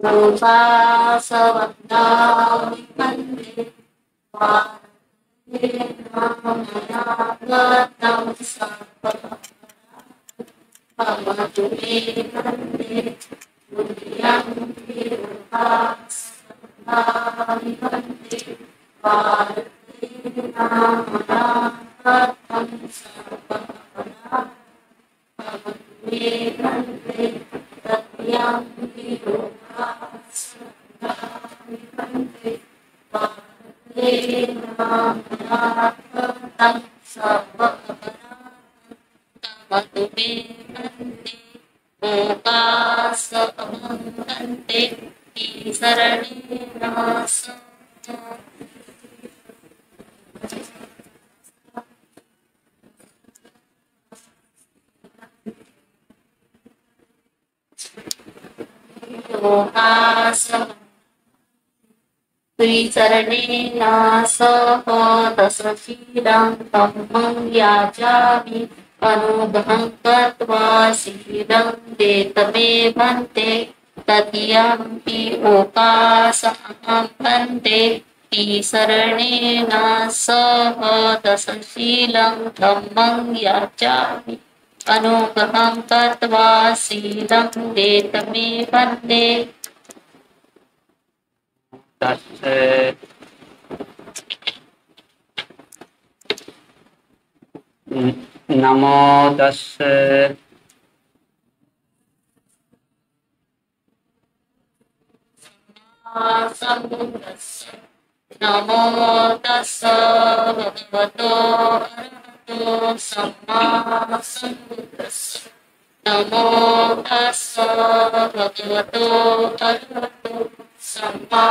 Upasavadami Pande Vatam Sarvamatu Me Pande Buddhyam Upasavadami Pande Vatam Sarvamatu Me Pande Satyam Trisaranena सह दशशीलं तमं याचामि अनुग्रहं कृत्वा शीलं देतमे भन्ते तदीयम्पि ओकासहं भन्ते त्रिसरणेन सह दशशीलं तमं याचामि अनुग्रहं कृत्वा शीलं देतमे भन्ते नमो तस्से नमो तस्से भगवतो अरहतो सम्मा सम्बुद्दस्से नमो तस्से भगवतो अरहतो सम्मा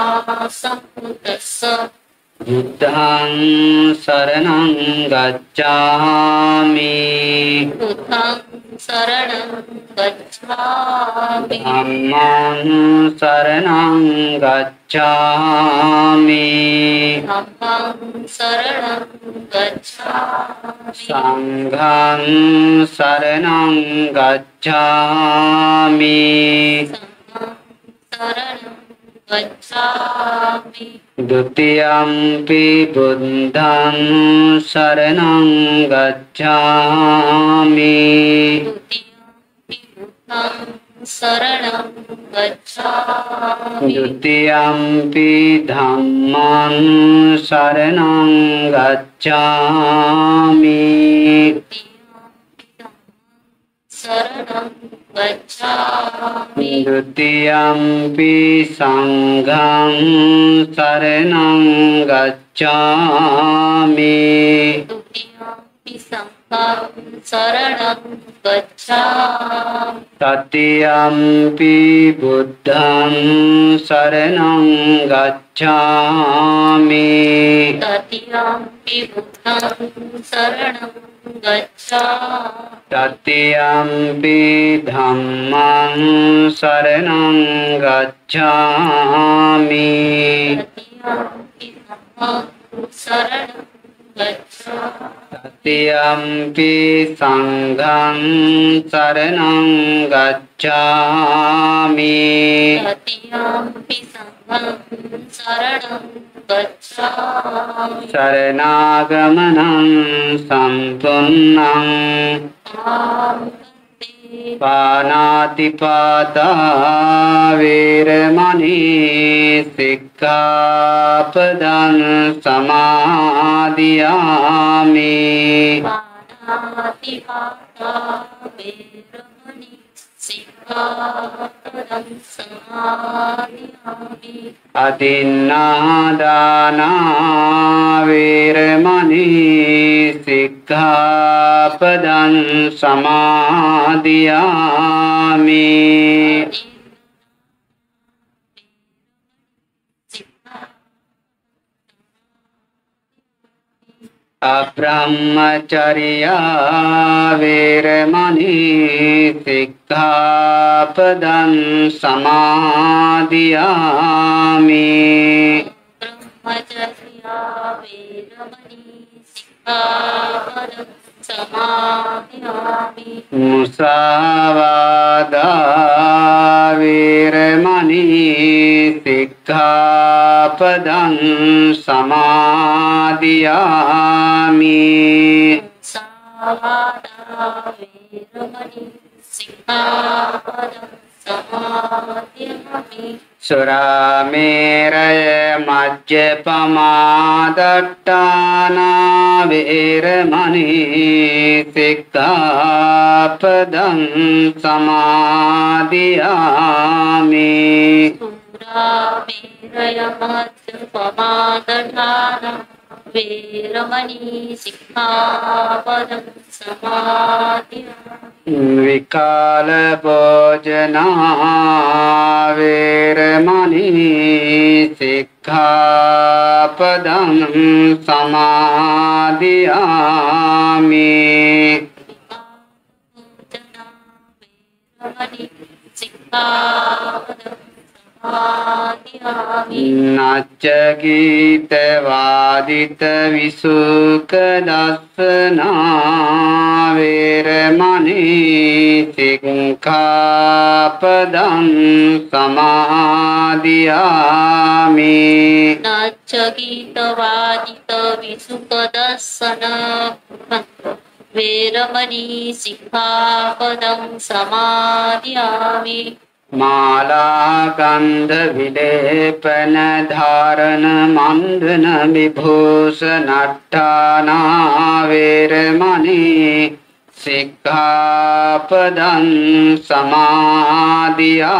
सम्बुद्दस्से बुद्धं शरणं गच्छामि बुद्धं शरणं गच्छामि धम्मं शरणं गच्छामि धम्मं शरणं गच्छामि संघं शरणं गच्छामि संघं शरणं गच्छामि द्वितीयम्पि बुद्धं शरणं गच्छामि द्वितीयम्पि बुद्धं शरणं गच्छामि द्वितीयम्पि धम्मं शरणं गच्छामि द्वितीयम्पि धम्मं शरणं गच्छामि द्वितीयम्पि संघं शरणं गच्छामि द्वितीयम्पि संघं शरणं गच्छामि तृतीयम्पि बुद्धं शरणं गच्छामि तृतीयम्पि बुद्धं शरणं गच्छामि तृतीयम्पि धम्मं शरणं गच्छामि तृतीयम्पि धम्मं शरणं गच्छामि तृतीयम्पि संघं शरणं गच्छामि तृतीयम्पि संघं शरणं गच्छामि शरणागमनं सम्पूर्णं पानातिपाता वीरमणि सिक्खापदं समादियामि पानातिपाता वीरमणि सिक्खापदं समादियामि अतिन्नादाना वीरमणि सिक्खापदं समादियामि अब्रह्मचर्या वीरमणि सिक्खापदं समादियामि ब्रह्मचर्या वीरमणि सिक्खापदं समादियामि मुसावादा वीरमणि සමාදියාමි මුසාවාදා වේරමණී සික්ඛාපදං සමාදියාමි සුරාමේරය මජ්ජපමා දට්ඨානා වේරමණී සික්ඛාපදං සමාදියාමි සුරාමේරය මජ්ජපමාදඨාන වේරමණී සික්ඛාපදං සමාදියාමි විකාල භෝජනා වේරමණී සික්ඛාපදං සමාදියාමි නච්ච ගීත වාදිත විසුක දස්සනා වේරමණී සික්ඛාපදං සමාදියාමි නච්චගීත වාදිත විසුකදස්සන වේරමණී සික්ඛාපදං සමාදියාමි මාලා ගන්ධ විලේපන ධාරණ මණ්ඩන විභූෂණට්ඨානා වේරමණී සික්ඛාපදං සමාදියාමි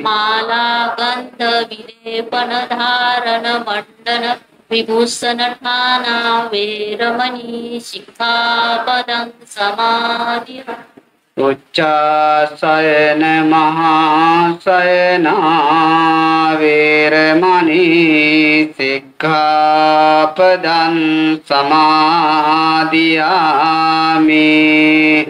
මාලා ගන්ධ විලේපන ධාරණ මණ්ඩන විභූෂණඨානා වේරමණී සික්ඛාපදං සමාදියාමි උච්චාසයන මහාසයනා වේරමණී සික්ඛාපදං සමාදියාමි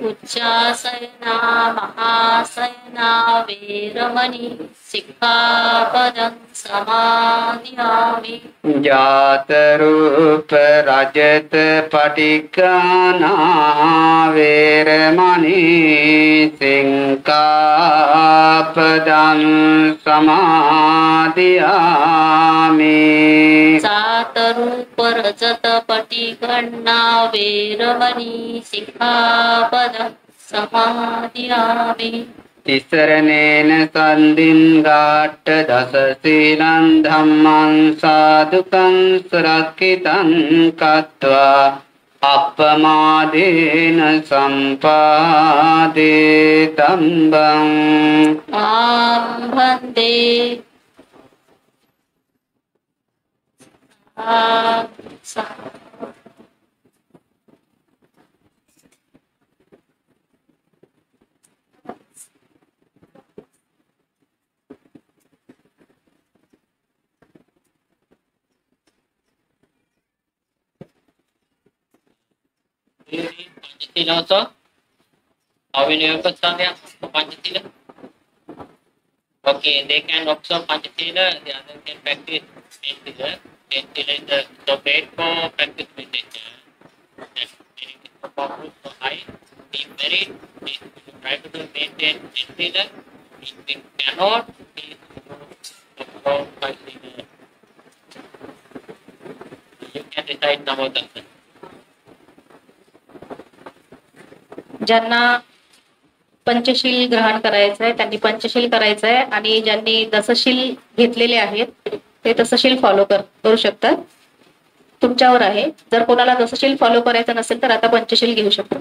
උච්චාසයනා මහාසයනා වේරමණී සික්ඛාපදං සමාදියාමි ජාත රූප රජත පටික්ඛානා වේරමණී සික්ඛාපදං සමාදියාමි සාතරූප රජත පටිඝණ්ණා වේරමණී සික්ඛාපදං සමාදියාමි තිසරණේන සන්දින් ගාට්ඨ දස සීලං ධම්මං සාදුකං සුරක්ඛිතං කତ୍වා අප්පමාදේන සම්පාදේ තම්බං ආම්භන්තේ Panchasila also. How will you understand Panchasila? Okay, they can observe Panchasila, the other can practice Panchasila. Panchasila is the bait for practice meditation. That's very powerful, so high. Be very, try to maintain Panchasila. If it cannot, please observe Panchasila. You can recite Namo Tassa. ज्यांना पंचशील ग्रहण करायचं आहे त्यांनी पंचशील करायचं आहे आणि ज्यांनी दसशील घेतलेले आहेत ते दसशील फॉलो करू शकतात. तुमच्यावर आहे. जर कोणाला दसशील फॉलो करायचं नसेल तर आता पंचशील घेऊ शकतो.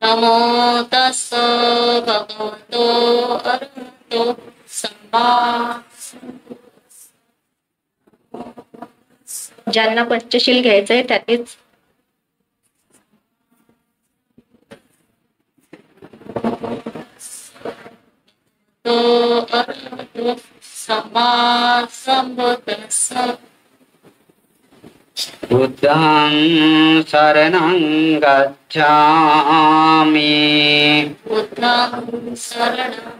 नमो तस्स भगवतो अरहतो सम्मा ज्यांना पंचशील घ्यायचंय त्यांनीच तो अरहतो सम्मा सम्बुद्धस्स बुद्धं शरणं गच्छामि बुद्धं शरणं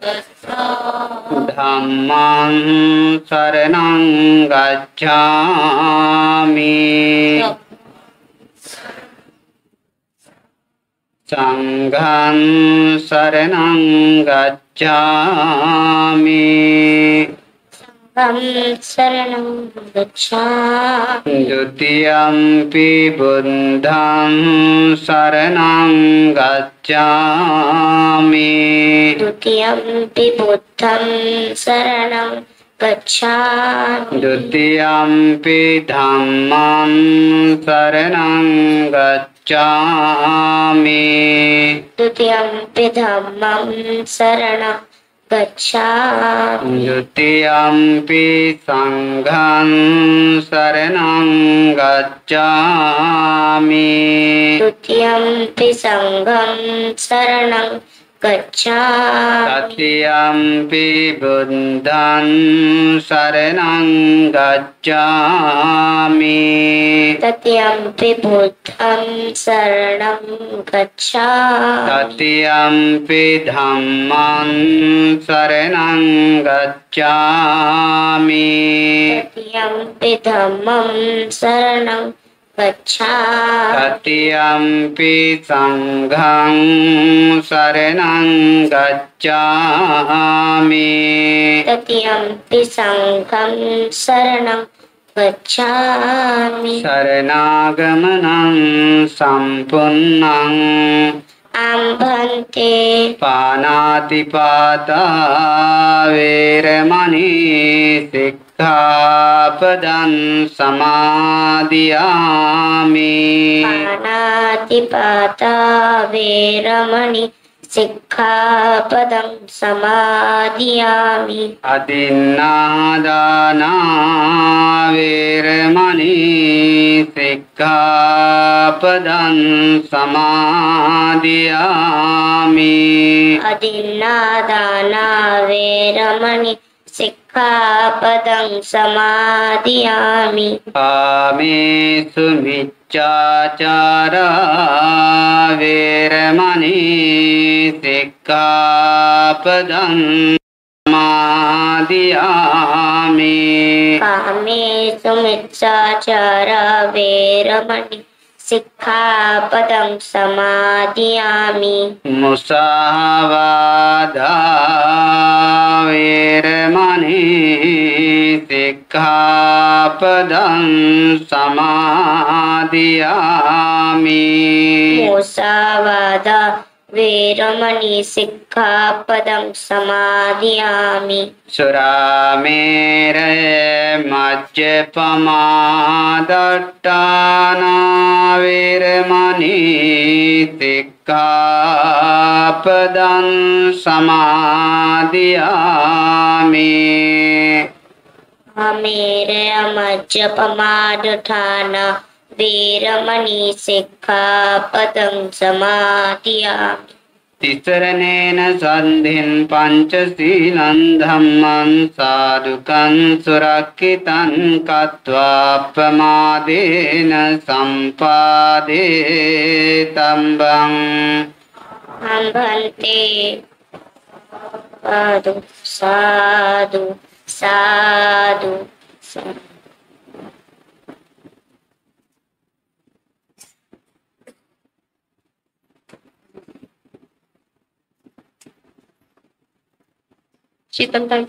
गच्छामि धम्मं शरणं गच्छामि संघं शरणं गच्छामि शरणं गच्छामि द्वितीयम्पि बुद्धं शरणं गच्छामि द्वितीयम्पि बुद्धं शरणं गच्छामि द्वितीयम्पि धम्मं शरणं गच्छामि द्वितीयम्पि धम्मं शरणं गच्छामि द्वितीयम्पि संघं शरणं गच्छामि द्वितीयम्पि सङ्घं शरणं गच्छामि तृतीयम्पि बुद्धं शरणं गच्छामि तृतीयम्पि बुद्धं शरणं गच्छामि तृतीयम्पि धम्मं शरणं गच्छामि तृतीयम्पि धम्मं शरणं गच्छामि तृतीयम्पि संघं शरणं गच्छामि तृतीयम्पि सङ्घं शरणं गच्छामि शरणागमनं सम्पूर्णम् आम्भन्ते पानातिपाता वेरमणि सिक्खापदं समादियामि पानातिपाता वेरमणि सिक्खापदं समादियामि अदिन्नादाना वेरमणि सिक्खापदं समादियामि अदिन्नादाना वेरमणि सिक्खापदं समादियामि कामेषु मिच्छाचारा वेरमणि सिक्खापदं समादियामि कामेषु मिच्छाचारा वेरमणि सिक्खापदं समादियामि मुसावादा वेरमणि सिक्खापदं समादियामि मुसावादा वेरमणि सिक्खापदं समादियामि सुरामेरय मज्जपमादट्टाना वेरमणि सिक्खापदं समादियामि अमेरमज्जपमादठाना वेरमणि सिक्खापदं समादियामि तिसरनेन सन्धिं पञ्चशीलं धम्मं साधुकं सुरक्षितं कृत्वा प्रमादेन सम्पादेतम्बम् अम्भन्ते साधु साधु साधु साधु शीतलताई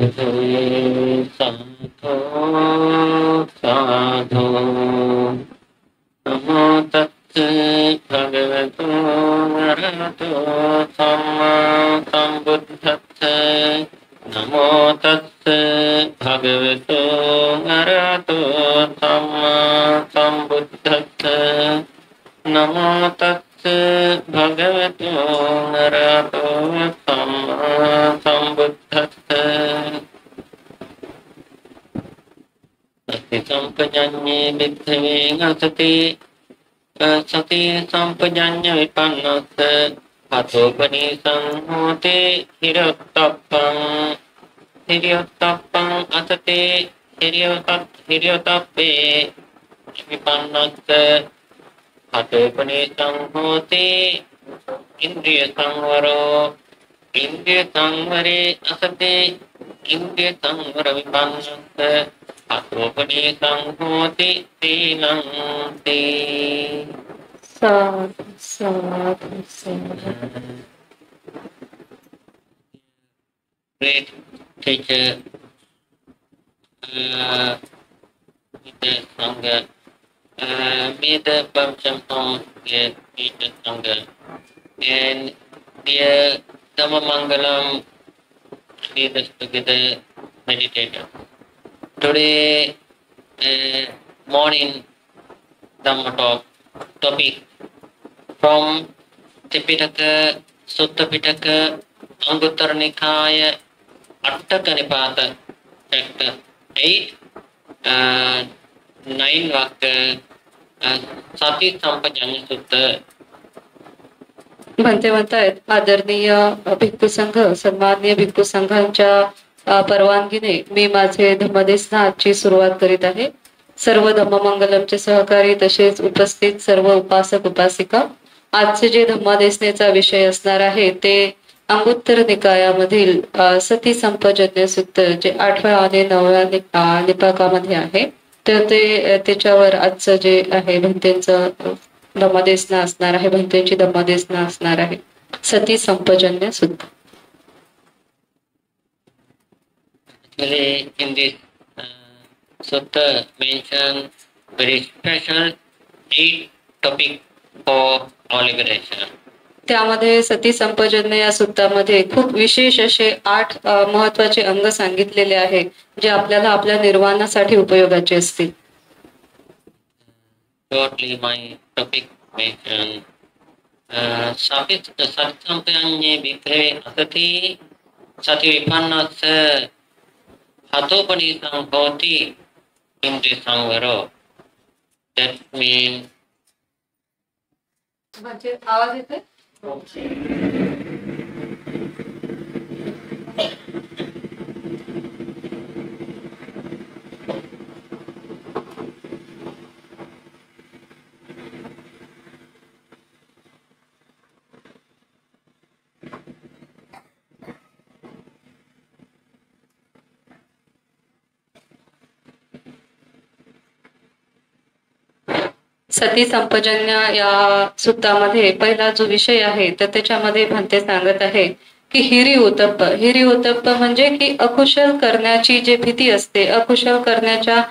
साधो साधो नमो तस्से भगवतो अरहतो सम्मा सम्बुद्धस्से नमो तस्से भगवतो अरहतो सम्मा सम्बुद्धस्से नमो तस्से भगवतो अरहतो सम्मा सम्बुद्धस्से सति संपजन्ये विद्धवे असति सति संपजन्य विपन्नस्य हतोपनिषं होते हिर्योत्तप्पं असते हिर्योत्तप्पे विपन्नस्य हतोपनिषं होते इंद्रिय संवरे असते इंद्रिय संवर विपन्नस्य हतोपनिषं होते तीनं ते साधु साधु साधु. Great teacher with the Sangha made a function from the teacher Sangha and dear Dhammamangalam lead us together meditator. Today morning Dhamma talk topic from Tipitaka Sutta Pitaka Anguttara Nikaya Attaka Nipata chapter 8 9 Vakka Sati Sampajanya Sutta. म्हणते म्हणतायत आदरणीय भिक्खू संघ सन्माननीय भिक्खू संघांच्या परवानगीने मी माझे धम्मदेशनाची सुरुवात करीत आहे. सर्व धम्ममंगलमचे सहकारी तसेच उपस्थित सर्व उपासक उपासिका, आजचे जे धम्मदेशनेचा विषय असणार आहे ते अंगुत्तर निकायामधील सती संपजन्य सूक्त जे 8व्या आणि 9व्या निपाकामध्ये आहे तर ते त्याच्यावर आजचं जे आहे भंतेंचं धम्मदेशना असणार आहे. भंतेंची धम्मदेशना असणार आहे सती संपजन्य सूक्त. Actually, in this sutta mention very special 8 topic for our liberation. त्यामध्ये सती संपजन्य या सूत्रामध्ये खूप विशेष असे 8 महत्वाचे अंग सांगितलेले आहे जे आपल्याला आपल्या निर्वाणासाठी उपयोगाचे असतील. Shortly my topic mention Sampajanye Bhikkhave Asati Sati Vipannasya Hatopanisam Bhoti Indriya Samvaro. That means म्हणजे आवाज येते. सती संपजन्य या सूत्रामध्ये पहिला जो विषय आहे तर त्याच्यामध्ये भंते सांगत आहे की हिरी उत्तप्प म्हणजे की अकुशल करण्याची जी भीती असते, अकुशल करण्याच्या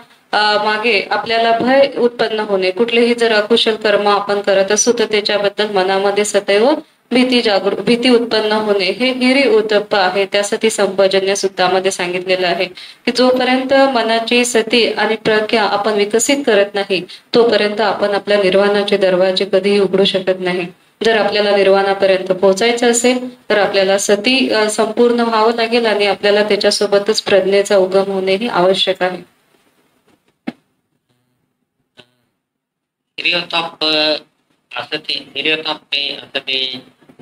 मागे आपल्याला भय उत्पन्न होणे. कुठलेही जर अकुशल कर्म आपण करत असू तर त्याच्याबद्दल मनामध्ये सदैव भीती उत्पन्न होणे हे हिरी उत्तप्प आहे. त्या सती संपजन्य सूत्रामध्ये सांगितलेलं आहे की जोपर्यंत मनाची सती आणि प्रज्ञा आपण विकसित करत नाही तोपर्यंत आपण आपल्या निर्वाणाचे दरवाजे कधीही उघडू शकत नाही. जर आपल्याला निर्वाणापर्यंत पोहोचायचं असेल तर आपल्याला सती संपूर्ण व्हावं लागेल आणि आपल्याला त्याच्यासोबतच प्रज्ञेचा उगम होणे ही आवश्यक आहे.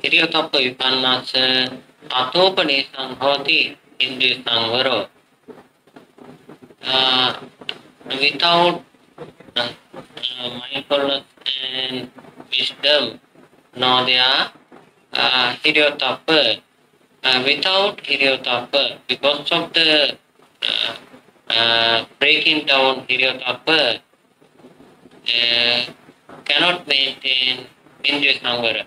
Hiryotappa Vipannasya Atopanisam Bhoti Indriya Samvaro. Without mindfulness and wisdom, no there Hiryotappa. Without Hiryotappa, because of the breaking down Hiryotappa, cannot maintain Indriya Samvara.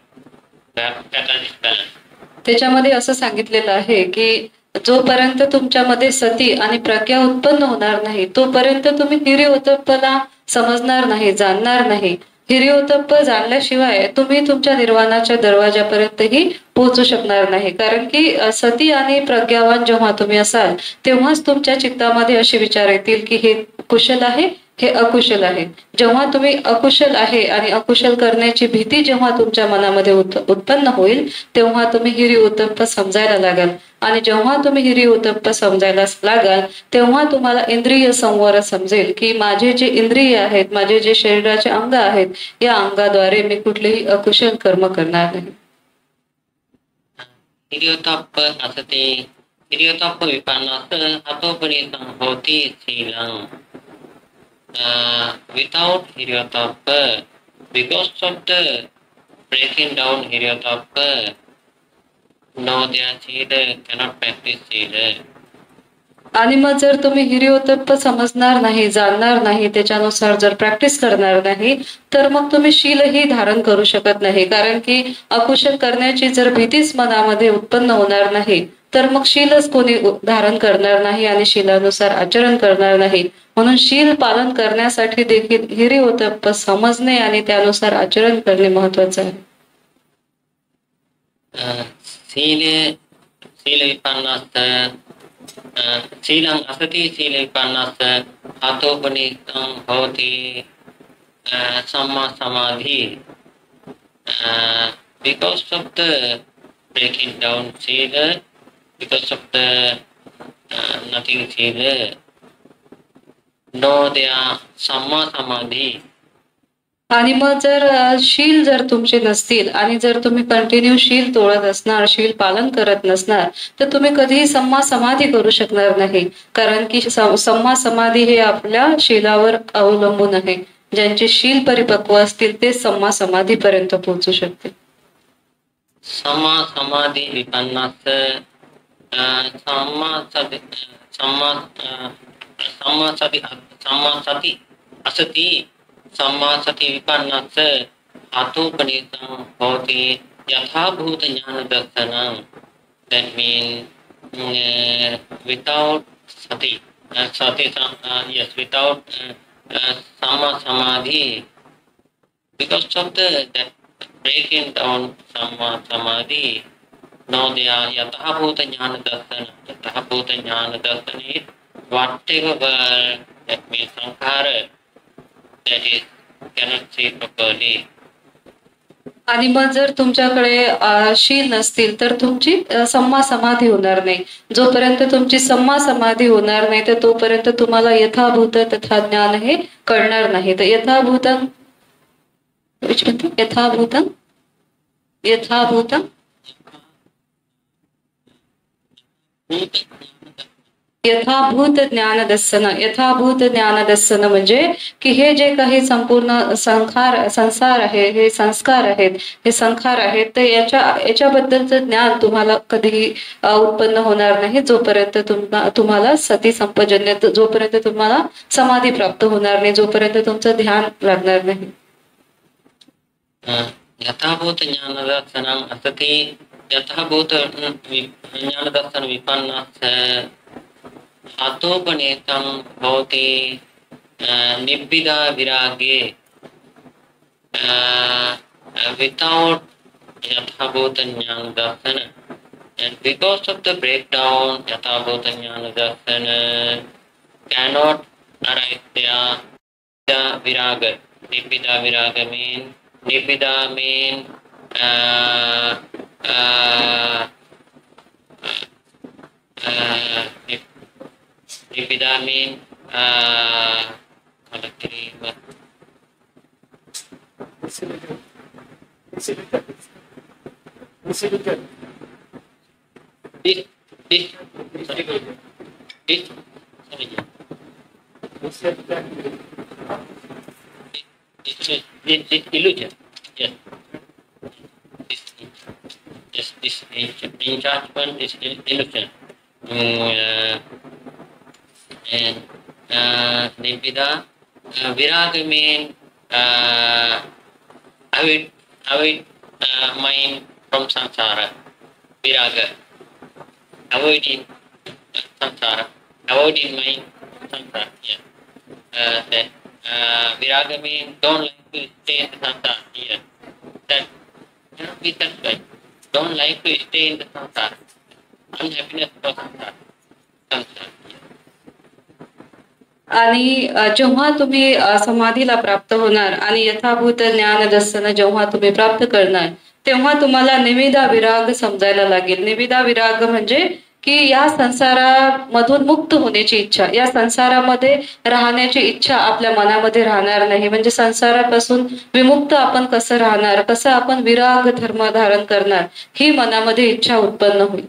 त्याच्यामध्ये असं सांगितलेलं आहे की जोपर्यंत तुमच्यामध्ये सती आणि प्रज्ञा उत्पन्न होणार नाही तोपर्यंत तुम्ही हिरिओतप्पला समजणार नाही, जाणणार नाही. हिरिओतप्प जाणल्याशिवाय तुम्ही तुमच्या निर्वाणाच्या दरवाजापर्यंतही पोहोचू शकणार नाही. कारण की सती आणि प्रज्ञावान जेव्हा तुम्ही असाल तेव्हाच तुमच्या चित्तामध्ये असे विचार येतील की हे कुशल आहे, हे अकुशल आहे. जेव्हा तुम्ही अकुशल आहे आणि अकुशल करण्याची भीती जेव्हा तुमच्या मनामध्ये उत्पन्न होईल तेव्हा तुम्ही हिरिओतप्प समजायला लागाल. आणि जेव्हा तुम्ही हिरिओतप्प समजायला लागाल तेव्हा तुम्हाला इंद्रिय संवर समजेल की माझे जे इंद्रिय आहेत, माझे जे शरीराचे अंग आहेत, या अंगाद्वारे मी कुठलेही अकुशल कर्म करणार नाही. हिरियोतप्प असते हिरियोतप्प विपन्नास हतोपनीतं होती शीलं. Without hiryotappa, because of the breaking down hiryotappa, no, their sila cannot practice sila. आणि मग जर तुम्ही हिरिओतप्प समजणार नाही, जाणणार नाही, त्याच्यानुसार जर प्रॅक्टिस करणार नाही तर मग तुम्ही शीलही धारण करू शकत नाही. कारण की अकुशल करण्याची जर भीतीच मनामध्ये उत्पन्न होणार नाही तर मग शीलच कोणी धारण करणार नाही आणि शीलानुसार आचरण करणार नाही. म्हणून शील पालन करण्यासाठी देखील हिरिओतप्प समजणे आणि त्यानुसार आचरण करणे महत्वाचे आहे. Sila vipannas शीलं असति शील विपन्नास हतोपनीतं होति सम्मा समाधि. Because of the breaking down sila, because of the nothing sila, no there samma samadhi. आणि मग जर शील जर तुमचे नसतील आणि जर तुम्ही कंटिन्यू शील तोडत असणार, शील पालन करत नसणार तर तुम्ही कधीही सम्मा समाधी करू शकणार नाही. कारण की सम्मा समाधी हे आपल्या शीलावर अवलंबून आहे. ज्यांचे शील परिपक्व असतील ते सम्मा समाधीपर्यंत पोहोचू शकतील. सम्मा समाधी विपन्नास सम्मा सति असति सम्मा सति विपन्नास हतोपनीतं होति यथाभूत ज्ञान दर्शनं. That means without sati, yes, without samma samadhi, because of that breaking down samma samadhi, now they are yathabhuta jnana darsana. Yathabhuta jnana darsana is whatever that means sankhara, that is cannot see properly. आणि मग जर तुमच्याकडे शील नसतील तर तुमची सम्मा समाधी होणार नाही. जोपर्यंत तुमची सम्मा समाधी होणार नाही तर तोपर्यंत तुम्हाला यथाभूत तथा ज्ञान हे कळणार नाही. तर यथाभूतं यथाभूतं यथाभूतं यथाभूत ज्ञान दर्शन. यथाभूत ज्ञान दर्शन म्हणजे की हे जे काही संपूर्ण संसार आहे, हे संस्कार आहेत, हे संखार आहेत, तर याच्याबद्दलचं ज्ञान तुम्हाला कधीही उत्पन्न होणार नाही जोपर्यंत तुम्हाला सती संपजन्य, जोपर्यंत तुम्हाला समाधी प्राप्त होणार नाही, जोपर्यंत तुमचं ध्यान लागणार नाही. यथाभूत ज्ञान दर्शनं असति यथाभूत ज्ञान दर्शन विपन्नास हतोपनीतं होति निब्बिदा विरागे. Without yathabhuta jnana darsana, and because of the breakdown yathabhuta jnana darsana cannot arise there the viraga. Nibbida viraga mean nibbida mean nibbida mean this illusion. Yes. This enchantment is illusion. And nibbida viraga mean avoid mind from samsara. Viraga, avoiding samsara, avoiding mind samsara. Yeah. Then viraga means don't like to stay in the samsara. Yeah. That cannot be satisfied. Don't like to stay in the samsara. Unhappiness for samsara. Samsara. आणि जेव्हा तुम्ही समाधीला प्राप्त होणार आणि यथाभूत ज्ञान दर्शन जेव्हा तुम्ही प्राप्त करणार तेव्हा तुम्हाला निविदा विराग समजायला लागेल. निविदा विराग म्हणजे की या संसारामधून मुक्त होण्याची इच्छा, या संसारामध्ये राहण्याची इच्छा आपल्या मनामध्ये राहणार नाही. म्हणजे संसारापासून विमुक्त आपण कसं राहणार, कसं आपण विराग धर्म धारण करणार, ही मनामध्ये इच्छा उत्पन्न होईल.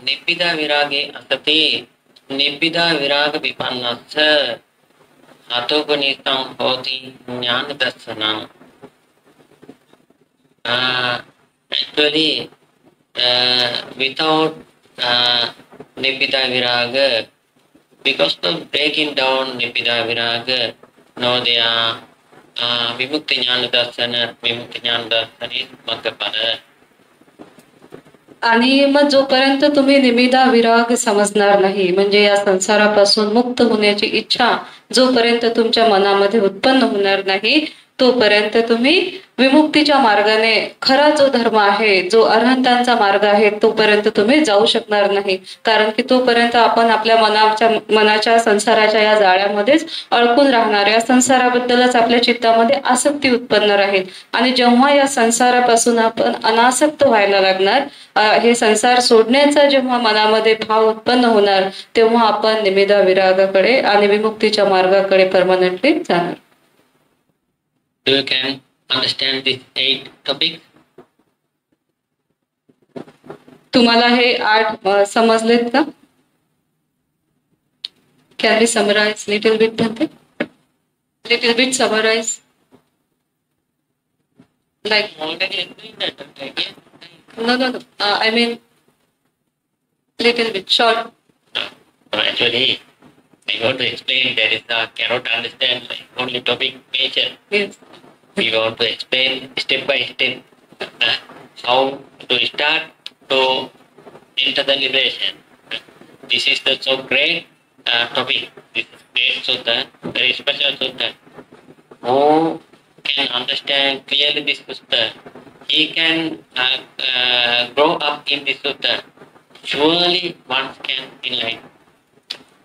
निब्बिदा विरागे असते. निब्बिदा विराग विपन्नस्य अतोपनीतं होति ज्ञान दर्शनम्. Actually, without nibbida viraga, because of breaking down nibbida viraga, no, they are vimukti jnana darsana. Vimukti jnana darsana is maggapada. आणि मग जोपर्यंत तुम्ही निमिदा विराग समजणार नाही, म्हणजे या संसारापासून मुक्त होण्याची इच्छा जोपर्यंत तुमच्या मनामध्ये उत्पन्न होणार नाही, तोपर्यंत तुम्ही विमुक्तीच्या मार्गाने खरा जो धर्म आहे, जो अरहंतांचा मार्ग आहे, तोपर्यंत तुम्ही जाऊ शकणार नाही. कारण की तोपर्यंत आपण आपल्या मनाच्या संसाराच्या या जाळ्यामध्येच अडकून राहणार, या संसाराबद्दलच आपल्या चित्तामध्ये आसक्ती उत्पन्न राहील. आणि जेव्हा या संसारापासून आपण अनासक्त व्हायला लागणार, हे संसार सोडण्याचा जेव्हा मनामध्ये भाव उत्पन्न होणार, तेव्हा आपण निमिदा विरागाकडे आणि विमुक्तीच्या मार्गाकडे परमनंटली जाणार. You can understand these 8 topics? तुम्हाला हे 8 समजलेत का? Can we summarize little bit, Bhante? Little bit summarize. Like Already explained that again. no. I mean little bit short. Actually, I want to explain that is cannot understand like only topic nature. Yes. We want to explain step by step how to start to enter the liberation. This is the so great topic. This is great sutta, very special sutta. Who can understand clearly this sutta, he can grow up in this sutta. Surely one can enlighten.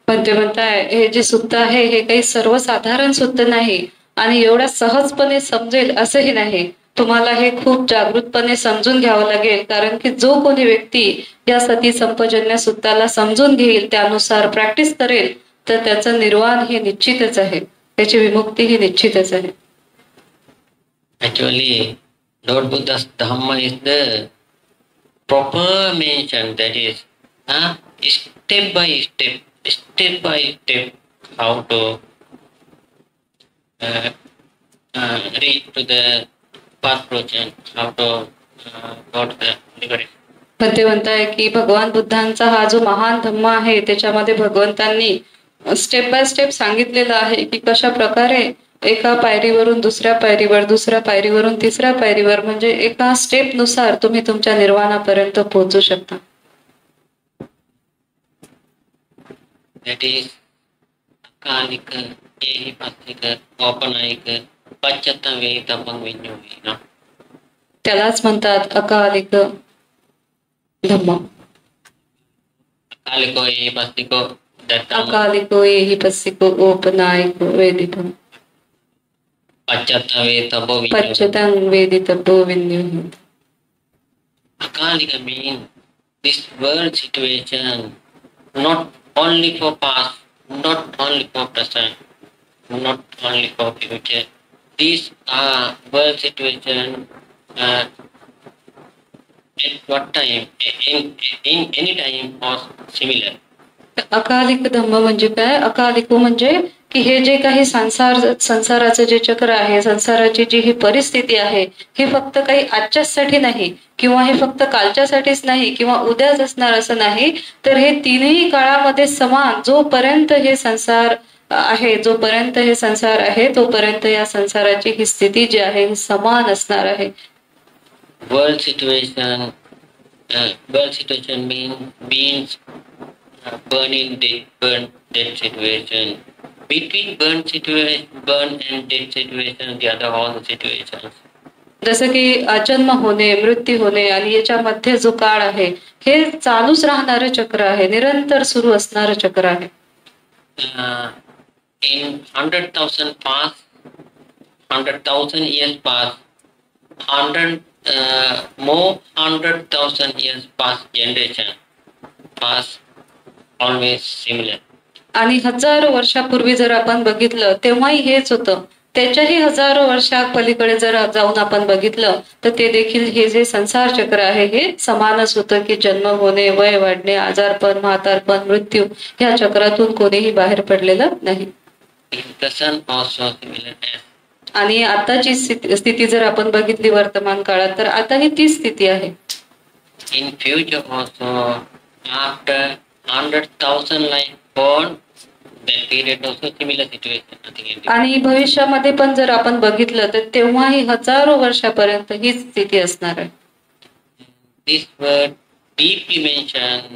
पण ते म्हणताय हे जे सुत्त आहे हे काही सर्वसाधारण सुत्त नाही आणि एवढ्या सहजपणे समजेल असंही नाही. तुम्हाला हे खूप जागृतपणे समजून घ्यावं लागेल. कारण की जो कोणी व्यक्ती या सती संपजन्य सुत्ताला समजून घेईल, त्यानुसार प्रॅक्टिस करेल, तर त्याचं निर्वाण हे निश्चितच आहे, त्याची विमुक्ती ही निश्चितच आहे. Actually, Lord Buddha's Dhamma is the proper mention, that is step by step how to reach to the path, how to go to the liberation. पण ते म्हणताय की भगवान बुद्धांचा हा जो महान धम्म आहे, त्याच्यामध्ये भगवंतांनी स्टेप बाय स्टेप सांगितलेलं आहे की कशा प्रकारे एका पायरीवरून दुसऱ्या पायरीवर, दुसऱ्या पायरीवरून तिसऱ्या पायरीवर, म्हणजे एका स्टेप नुसार तुम्ही तुमच्या निर्वाणापर्यंत पोहोचू शकता. That is akalika, ehipasika, औपनायिक, पश्चात्तवेतपं विज्ञोहि. त्यालाच म्हणतात अकालिक धम्म. अकालिको एहिपस्सिको दत्तम, अकालिको एहिपस्सिको औपनायिको वेदितम, पश्चात्तवेतपो विज्ञोहि. पश्चातं वेदितव्यो विज्ञोहि. Akalika means this world situation, not only for past, not only for present, not only for future. These are world situation at what time, in any time or similar. अकालिक धम्म म्हणजे काय? अकालिक म्हणजे की हे जे काही संसाराचं जे चक्र आहे, संसाराची जी ही परिस्थिती आहे, हे फक्त काही आजच्यासाठी नाही किंवा हे फक्त कालच्यासाठीच नाही किंवा उद्याच असणार असं नाही, तर हे तिन्ही काळामध्ये समान जोपर्यंत हे संसार आहे, जोपर्यंत हे संसार आहे, तोपर्यंत या संसाराची ही स्थिती जी आहे ही समान असणार आहे. World situation means burn in death, burn death situation. Between burn situation, burn and death situation, the other all the situations. जसं की जन्म होणे, मृत्यू होणे आणि याच्यामध्ये जो काळ आहे हे चालूच राहणारं चक्र आहे, निरंतर सुरू असणारं चक्र आहे. In 100,000 past, 100,000 years past, 100,000 years past generation, past always similar. आणि हजारो वर्षापूर्वी जर आपण बघितलं तेव्हाही हेच होतं. त्याच्याही हजारो वर्षा पलीकडे जर जाऊन आपण बघितलं तर ते देखील हे जे संसार चक्र आहे हे समानच होतं की जन्म होणे, वय वाढणे, आजारपण, म्हातारपण, मृत्यू ह्या चक्रातून कोणीही बाहेर पडलेलं नाही. आणि आताची स्थिती जर आपण बघितली वर्तमान काळात तर आता ही तीच स्थिती आहे. In future also, after 100,000 life born, that period also similar situation. Nothing in आणि भविष्यामध्ये पण जर आपण बघितलं तर तेव्हाही हजारो वर्षापर्यंत हीच स्थिती असणार आहे. This word deeply mentioned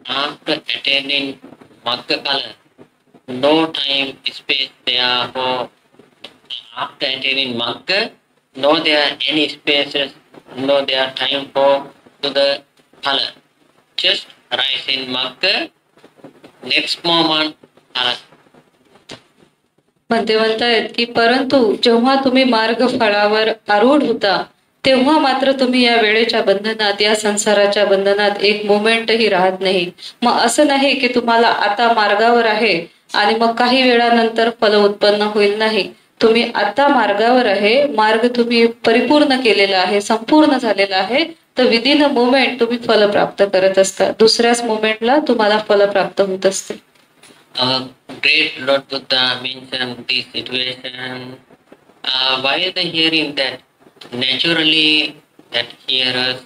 after attaining Magga Kala. No time, space there for after attaining Magga, no there any spaces, no there time for to the Kala. Just rise in Magga, next moment Kala. म्हणतायत की परंतु जेव्हा तुम्ही मार्ग फळावर आरूढ होता तेव्हा मात्र तुम्ही या वेळेच्या बंधनात, या संसाराच्या बंधनात एक मोमेंटही राहत नाही. मग असं नाही की तुम्हाला आता मार्गावर आहे आणि मग काही वेळानंतर फल उत्पन्न होईल, नाही. तुम्ही आता मार्गावर आहे, मार्ग तुम्ही परिपूर्ण केलेला आहे, संपूर्ण झालेला आहे, तर विदिन अ मोमेंट तुम्ही फल प्राप्त करत असता. दुसऱ्याच मोमेंटला तुम्हाला फल प्राप्त होत असते. Great Lord Buddha mentioned this situation. While the hearing that naturally that hearers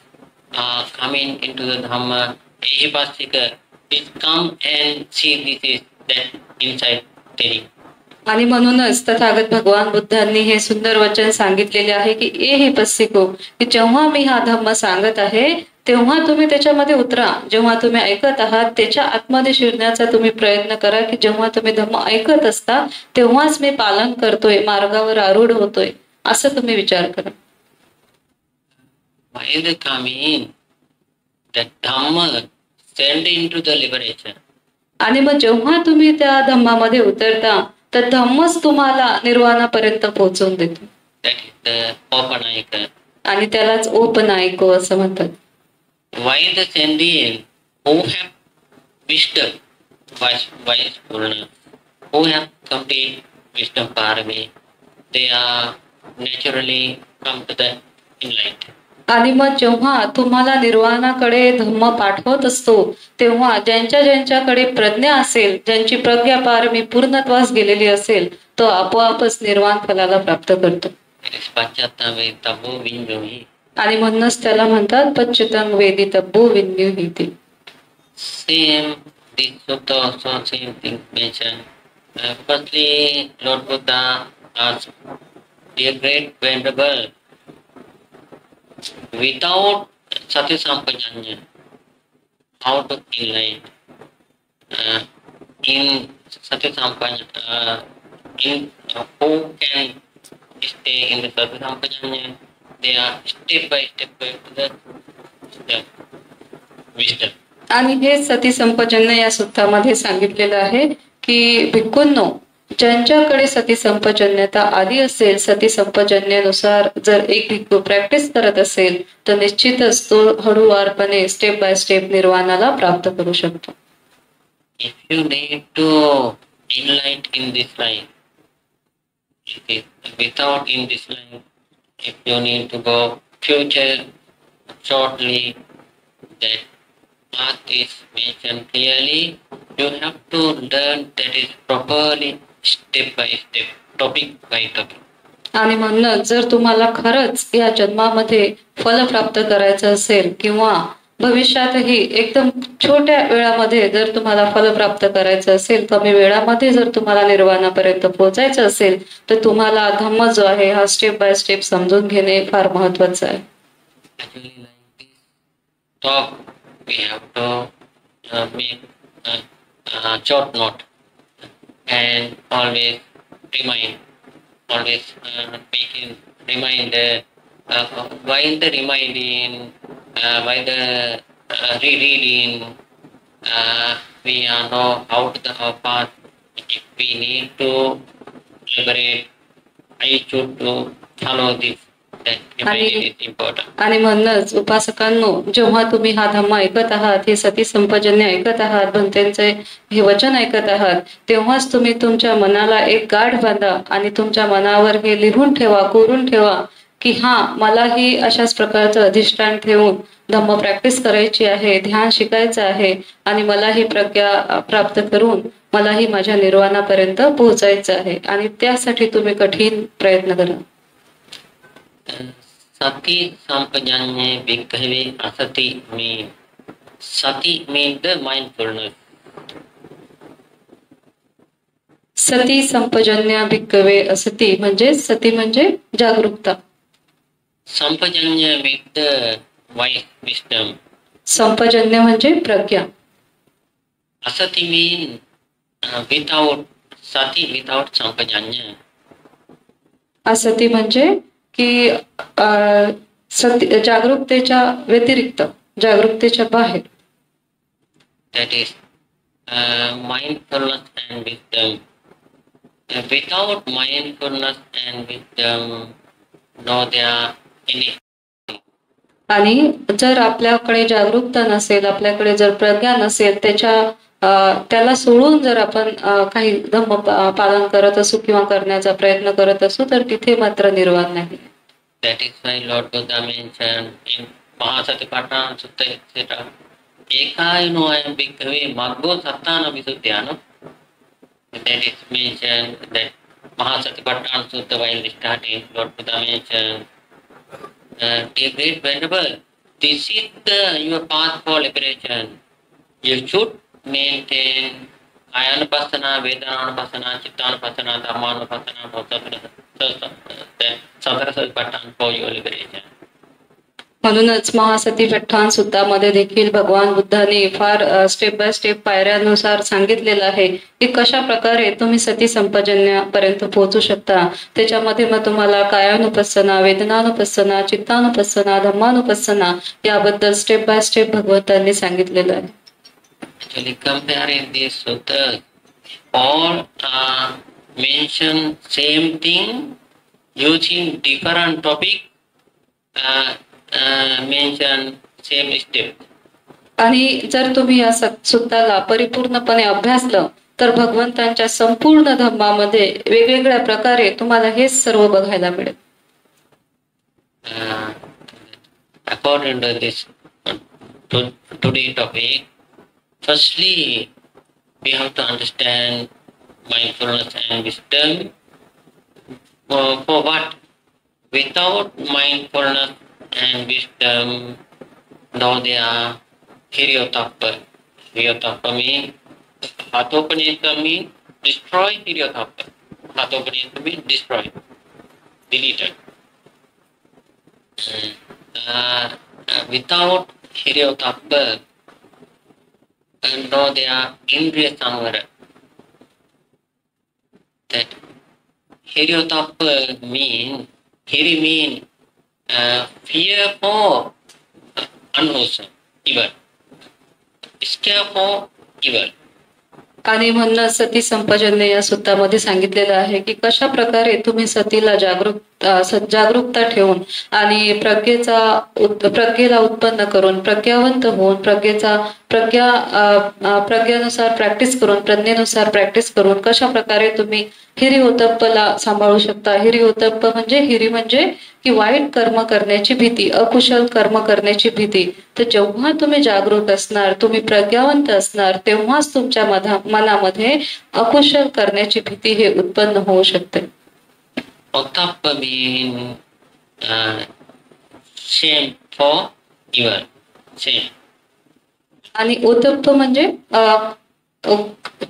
are coming into the Dhamma, Ehipasika, please come and see this is that inside telling. आणि म्हणूनच तथागत भगवान बुद्धांनी हे सुंदर वचन सांगितलेले आहे की एही पस्सिको, की जेव्हा मी हा धम्म सांगत आहे तेव्हा तुम्ही त्याच्यामध्ये उतरा. जेव्हा तुम्ही ऐकत आहात त्याच्या आतमध्ये शिरण्याचा तुम्ही प्रयत्न करा की जेव्हा तुम्ही धम्म ऐकत असता तेव्हाच मी पालन करतोय, मार्गावर आरूढ होतोय, असं तुम्ही विचार करा. While coming, that Dhamma send into the liberation. आणि मग जेव्हा तुम्ही त्या धम्मामध्ये उतरता तर धम्मच तुम्हाला निर्वाणापर्यंत पोहोचवून देतो. That is the Opanayika. आणि त्यालाच ओपनायको असं म्हणतात. While the sending who have wisdom, wise Purna, who have complete wisdom parami, they are naturally come to the enlightenment. आणि मग जेव्हा तुम्हाला निर्वाणाकडे धम्म पाठवत असतो तेव्हा ज्यांच्याकडे प्रज्ञा असेल, ज्यांची प्रज्ञा पारमी पूर्णत्वास गेलेली असेल, तो आपोआपच निर्वाण फलाला प्राप्त करतो. आणि म्हणूनच त्याला म्हणतात पच्युतं वेदितव्यो विन्युहीति. Same, this sutta also same thing mentioned. Firstly, Lord Buddha asked, dear great venerable, without Sati Sampajanya, how to enlighten? In Sati Sampajanya, who can stay in the Sati Sampajanya? They are step by step to the wisdom. आणि हे सती संपजन्य या सूत्रामध्ये सांगितलेलं आहे की भिक्खूंनो, ज्यांच्याकडे सती संपजन्यता आली असेल, सती संपजन्यानुसार जर एक भिक्खू प्रॅक्टिस करत असेल तर निश्चितच तो हळूवारपणे स्टेप बाय स्टेप निर्वाणाला प्राप्त करू शकतो. If you need to enlighten in this life, without in this life, if you need to go future shortly, that path is mentioned clearly. You have to learn that is properly step by step, topic by topic. आणि म्हणूनच जर तुम्हाला खरंच या जन्मामध्ये फल प्राप्त करायचं असेल किंवा भविष्यातही एकदम छोट्या वेळामध्ये जर तुम्हाला फल प्राप्त करायचं असेल, कमी वेळामध्ये जर तुम्हाला निर्वाणापर्यंत पोहोचायचं असेल तर तुम्हाला धम्म जो आहे हा स्टेप बाय स्टेप समजून घेणे फार महत्वाचं आहे. Actually, like this talk, we have to make short note and always remind, always making reminder. While the reminding, while the rereading, we know how to the path. If we need to liberate, I should to follow this. That reminding is important. आणि म्हणूनच उपासकांनो, जेव्हा तुम्ही हा धम्म ऐकत आहात, हे सती संपजन्य ऐकत आहात, भंतेंचे हे वचन ऐकत आहात, तेव्हाच तुम्ही तुमच्या मनाला एक गाठ बांधा आणि तुमच्या मनावर हे लिहून ठेवा, कोरून ठेवा की हा मलाही अशाच प्रकारचं अधिष्ठान ठेवून धम्म प्रॅक्टिस करायची आहे, ध्यान शिकायचं आहे आणि मलाही प्रज्ञा प्राप्त करून मलाही माझ्या निर्वाणापर्यंत पोहोचायचं आहे आणि त्यासाठी तुम्ही कठीण प्रयत्न करा. Sati sampajanya bhikkhave asati mean. Sati means the mindfulness. सती संपजन्य भिक्कवे असती म्हणजे सती म्हणजे जागरूकता. Sampajanya with the wise wisdom. संपजन्य म्हणजे Pragya. Asati mean without sati, without sampajanya. असती म्हणजे की सती जागरूकतेच्या व्यतिरिक्त, जागरूकतेच्या बाहेर. That is mindfulness and wisdom. Without mindfulness and wisdom, no there are any. आणि जर आपल्याकडे जागरूकता नसेल, आपल्याकडे जर प्रज्ञा नसेल, त्याला सोडून जर आपण काही धम्म पालन करत असू किंवा करण्याचा प्रयत्न करत असू तर तिथे मात्र निर्वाण नाही. That is why Lord Buddha mentioned in Mahasatipatthana Sutta etc. Ekaino ayam bhikkhave maggo sattana visuddhyana. That is mentioned that Mahasatipatthana Sutta while starting, Lord Buddha mentioned, dear great venerable, this is your path for liberation. You should maintain Ayanupassana, Vedananupassana, Chittanupassana, Dhammanupassana, Sadarasatipatthana for your liberation. म्हणूनच महासतीपट्ठान सुद्धामध्ये देखील भगवान बुद्धाने फार step by step पायऱ्यानुसार सांगितलेलं आहे की कशा प्रकारे तुम्ही सती संपजन्यापर्यंत पोहोचू शकता. त्याच्यामध्ये मग तुम्हाला कायानुपස්සना, वेदनानुपස්සना, चित्तानुपස්සना, धम्मानुपස්සना याबद्दल स्टेप बाय स्टेप भगवंतांनी सांगितलेलं आहे. Actually, comparing these suttas, all mention same thing using different topic, mention same step. आणि जर तुम्ही या सुत्ताला परिपूर्णपणे अभ्यासलं तर भगवंतांच्या संपूर्ण धम्मामध्ये वेगवेगळ्या प्रकारे तुम्हाला हेच सर्व बघायला मिळेल. According to this today topic, firstly, we have to understand mindfulness and wisdom. For what? Without mindfulness and wisdom, no there are Hiryotappa. Hiryotappa means Hathopanita means destroy Hiryotappa. Hathopanita means destroy, deleted. Without Hiryotappa, and no there are Indriya Samvara. That Hiryotappa mean, Hiri mean fear for unwholesome, evil. Scare for evil. आणि म्हणून सती संपजन्य या सुत्तामध्ये सांगितलेलं आहे की कशा प्रकारे तुम्ही सतीला जागरूकता ठेवून आणि प्रज्ञेला उत्पन्न करून प्रज्ञावंत होऊन प्रज्ञेनुसार प्रॅक्टिस करून प्रज्ञेनुसार प्रॅक्टिस करून कशा प्रकारे तुम्ही हिरिओतप्पला सांभाळू शकता. हिरिओतप्प म्हणजे हिरी म्हणजे की वाईट कर्म करण्याची भीती, अकुशल कर्म करण्याची भीती. तर जेव्हा तुम्ही जागरूक असणार, तुम्ही प्रज्ञावंत असणार, तेव्हाच तुमच्या मनामध्ये अकुशल करण्याची भीती हे उत्पन्न होऊ शकते. Otappa means shame for evil. Shame. आणि ओतप्प म्हणजे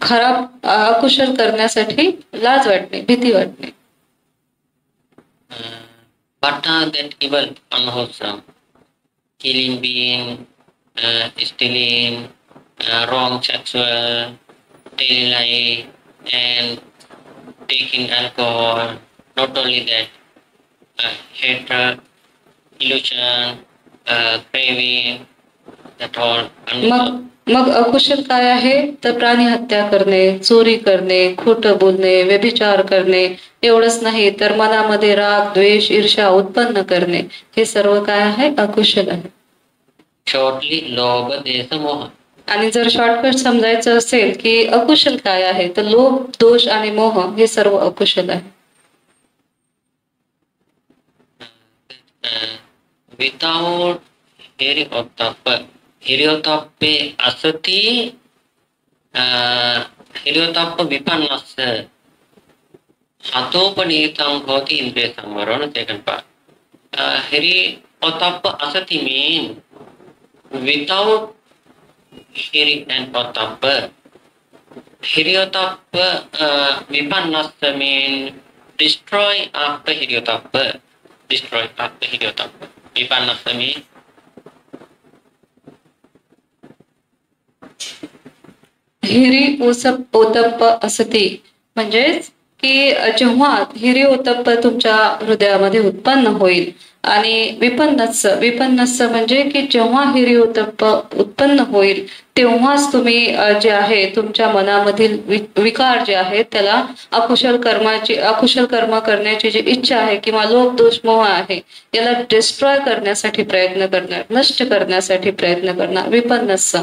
खराब अकुशल करण्यासाठी लाज वाटणे, भीती वाटणे. What are that evil, unwholesome? Killing being, stealing, wrong sexual daily life and taking alcohol. Not only that, hatred, illusion, craving, that all. मग मग अकुशल काय आहे तर प्राणी हत्या करणे, चोरी करणे, खोटं बोलणे, व्यभिचार करणे, एवढंच नाही तर मनामध्ये राग, द्वेष, ईर्ष्या उत्पन्न करणे, हे सर्व काय आहे अकुशल आहे. Shortly, लोभ, देश, मोह. आणि जर शॉर्टकट समजायचं असेल की अकुशल काय आहे तर लोभ, दोष आणि मोह हे सर्व अकुशल आहे. Without Hiryotappe asati Hiryotappe vipannassa hatopanitam bhavati indriya samvara. Second part. Hiryotappe asati mean without hiri and otappe. Hiryotappe vipannassa mean destroy after Hiryotappe. Destroy after Hiryotappe. Vipannassa mean हिरी ओतप्प असती म्हणजेच की जेव्हा हिरी ओतप्प तुमच्या हृदयामध्ये उत्पन्न होईल. आणि विपन्नस्स म्हणजे की जेव्हा हिरी ओतप्प उत्पन्न होईल तेव्हाच तुम्ही जे आहे तुमच्या मनामधील विकार जे आहे त्याला अकुशल कर्म करण्याची जी इच्छा आहे किंवा लोभ, दोष, मोह आहे याला डिस्ट्रॉय करण्यासाठी प्रयत्न करणार, नष्ट करण्यासाठी प्रयत्न करणार विपन्नस्स.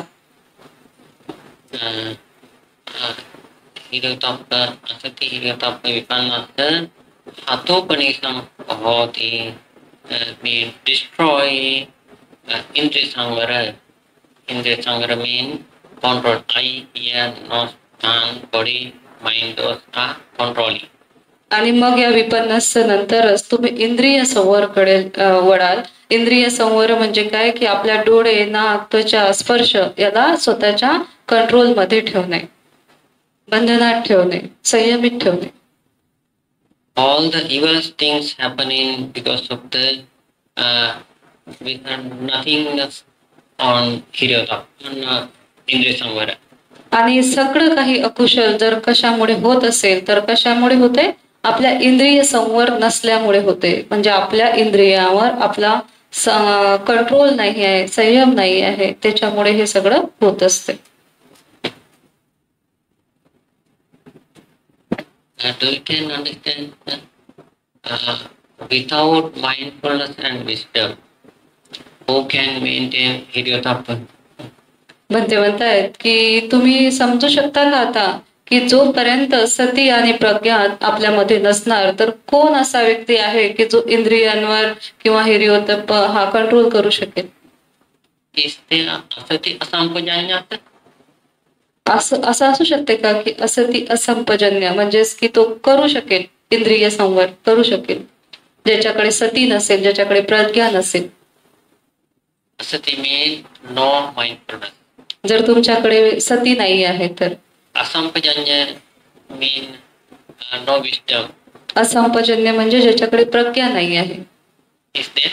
Hiryotappe asati Hiryotappe vipannassa hatopanitam bhavati mean destroy indriya samvara. Indriya samvara mean control. Eye, ear, nose, tongue, body, mind, those are controlling. आणि मग या विपन्नस्स नंतरच तुम्ही इंद्रिय संवरकडे वळाल. इंद्रिय संवर म्हणजे काय की आपल्या डोळे, नाक, त्वचा, स्पर्श याला स्वतःच्या कंट्रोलमध्ये ठेवणे, बंधनात ठेवणे, संयमित ठेवणे. All the evil things happening because of the nothingness on Hiryotappe, on indriya samvara. आणि सगळं काही अकुशल जर कशामुळे होत असेल तर कशामुळे होते, आपल्या इंद्रिय संवर नसल्यामुळे होते. म्हणजे आपल्या इंद्रियावर आपला कंट्रोल नाही आहे, संयम नाही आहे, त्याच्यामुळे हे सगळं होत असते. Do you can understand without mindfulness and wisdom who can maintain Hiryotappe? म्हणते म्हणतायत की तुम्ही समजू शकता का आता की जोपर्यंत सती आणि प्रज्ञा आपल्यामध्ये नसणार तर कोण असा व्यक्ती आहे की जो इंद्रियांवर किंवा हिरियोतप्प हा कंट्रोल करू शकेल. असती असंपजन्यात असं असू शकते का की असती असंपजन्य म्हणजेच की तो करू शकेल, इंद्रिय संवर करू शकेल, ज्याच्याकडे सती नसेल, ज्याच्याकडे प्रज्ञा नसेल. असती मीन नो माइंडफुलनेस. जर तुमच्याकडे सती नाही आहे तर असंपजन्य मीन नो विस्डम. असंपजन्य म्हणजे ज्याच्याकडे प्रज्ञा नाही आहे. इज देयर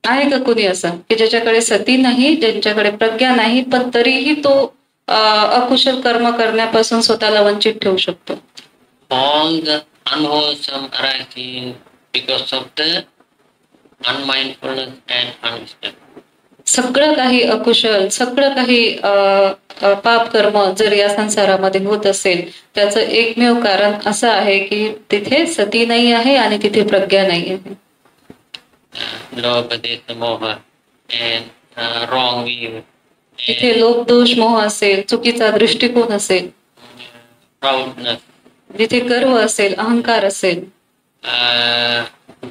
आहे का कोणी असं की ज्याच्याकडे सती नाही, ज्यांच्याकडे प्रज्ञा नाही पण तरीही तो अकुशल कर्म करण्यापासून स्वतःला वंचित ठेवू शकतो. All the unwholesome arising because of the unmindfulness and unwisdom. सगळं काही अकुशल, सगळं काही पाप कर्म जर या संसारामध्ये होत असेल त्याचं एकमेव कारण असं आहे की तिथे सती नाही आहे आणि तिथे प्रज्ञा नाही आहे. लोभ, देश, मोह and wrong view. तिथे लोभ, दोष, मोह असेल, चुकीचा दृष्टिकोन असेल, Proudness, जिथे गर्व असेल, अहंकार असेल,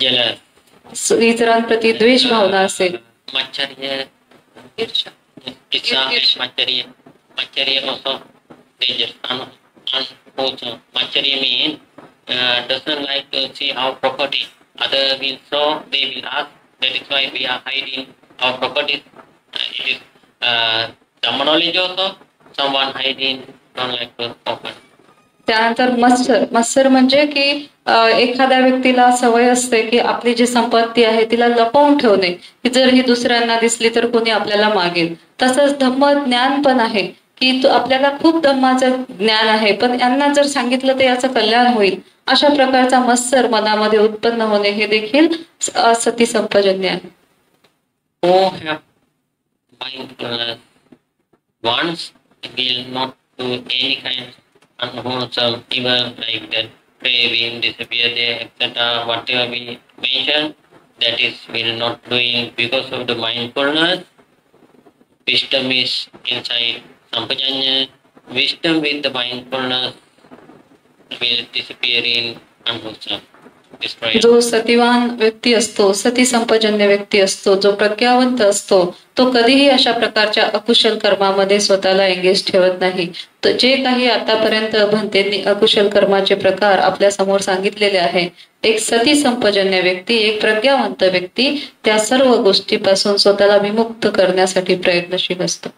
jealous, इतरांप्रती द्वेष भावना असेल, Macharya, ईर्ष्या. Macharya. Macharya also dangerous, unwholesome. Macharya means doesn't like to see our property. Other will show, they will ask. That is why we are hiding our properties. It is common knowledge also. Someone hiding, don't like to open. त्यानंतर मत्सर. मत्सर म्हणजे की एखाद्या व्यक्तीला सवय असते की आपली जी संपत्ती आहे तिला लपवून ठेवणे, की जर ही दुसऱ्यांना दिसली तर कोणी आपल्याला मागेल. तसंच धम्म ज्ञान पण आहे की आपल्याला खूप धम्माचं ज्ञान आहे, पण यांना जर सांगितलं तर याचं कल्याण होईल, अशा प्रकारचा मत्सर मनामध्ये उत्पन्न होणे हे देखील सती संपजन्य आहे. Who have mindfulness once will not do any kind of unwholesome evil like that craving, disappear there, etc. Whatever we mentioned, that is will not doing because of the mindfulness. Wisdom is inside Sampajanya. Wisdom with the mindfulness will disappear in unwholesome. Destroy. जो सतीवान व्यक्ती असतो, सती संपजन्य व्यक्ती असतो, जो प्रज्ञावंत असतो, तो कधीही अशा प्रकारच्या अकुशल कर्मामध्ये स्वतःला एंगेज ठेवत नाही. तर जे काही आतापर्यंत भंतेंनी अकुशल कर्माचे प्रकार आपल्या समोर सांगितलेले आहे, एक सती संपजन्य व्यक्ती, एक प्रज्ञावंत व्यक्ती त्या सर्व गोष्टीपासून स्वतःला विमुक्त करण्यासाठी प्रयत्नशील असतो.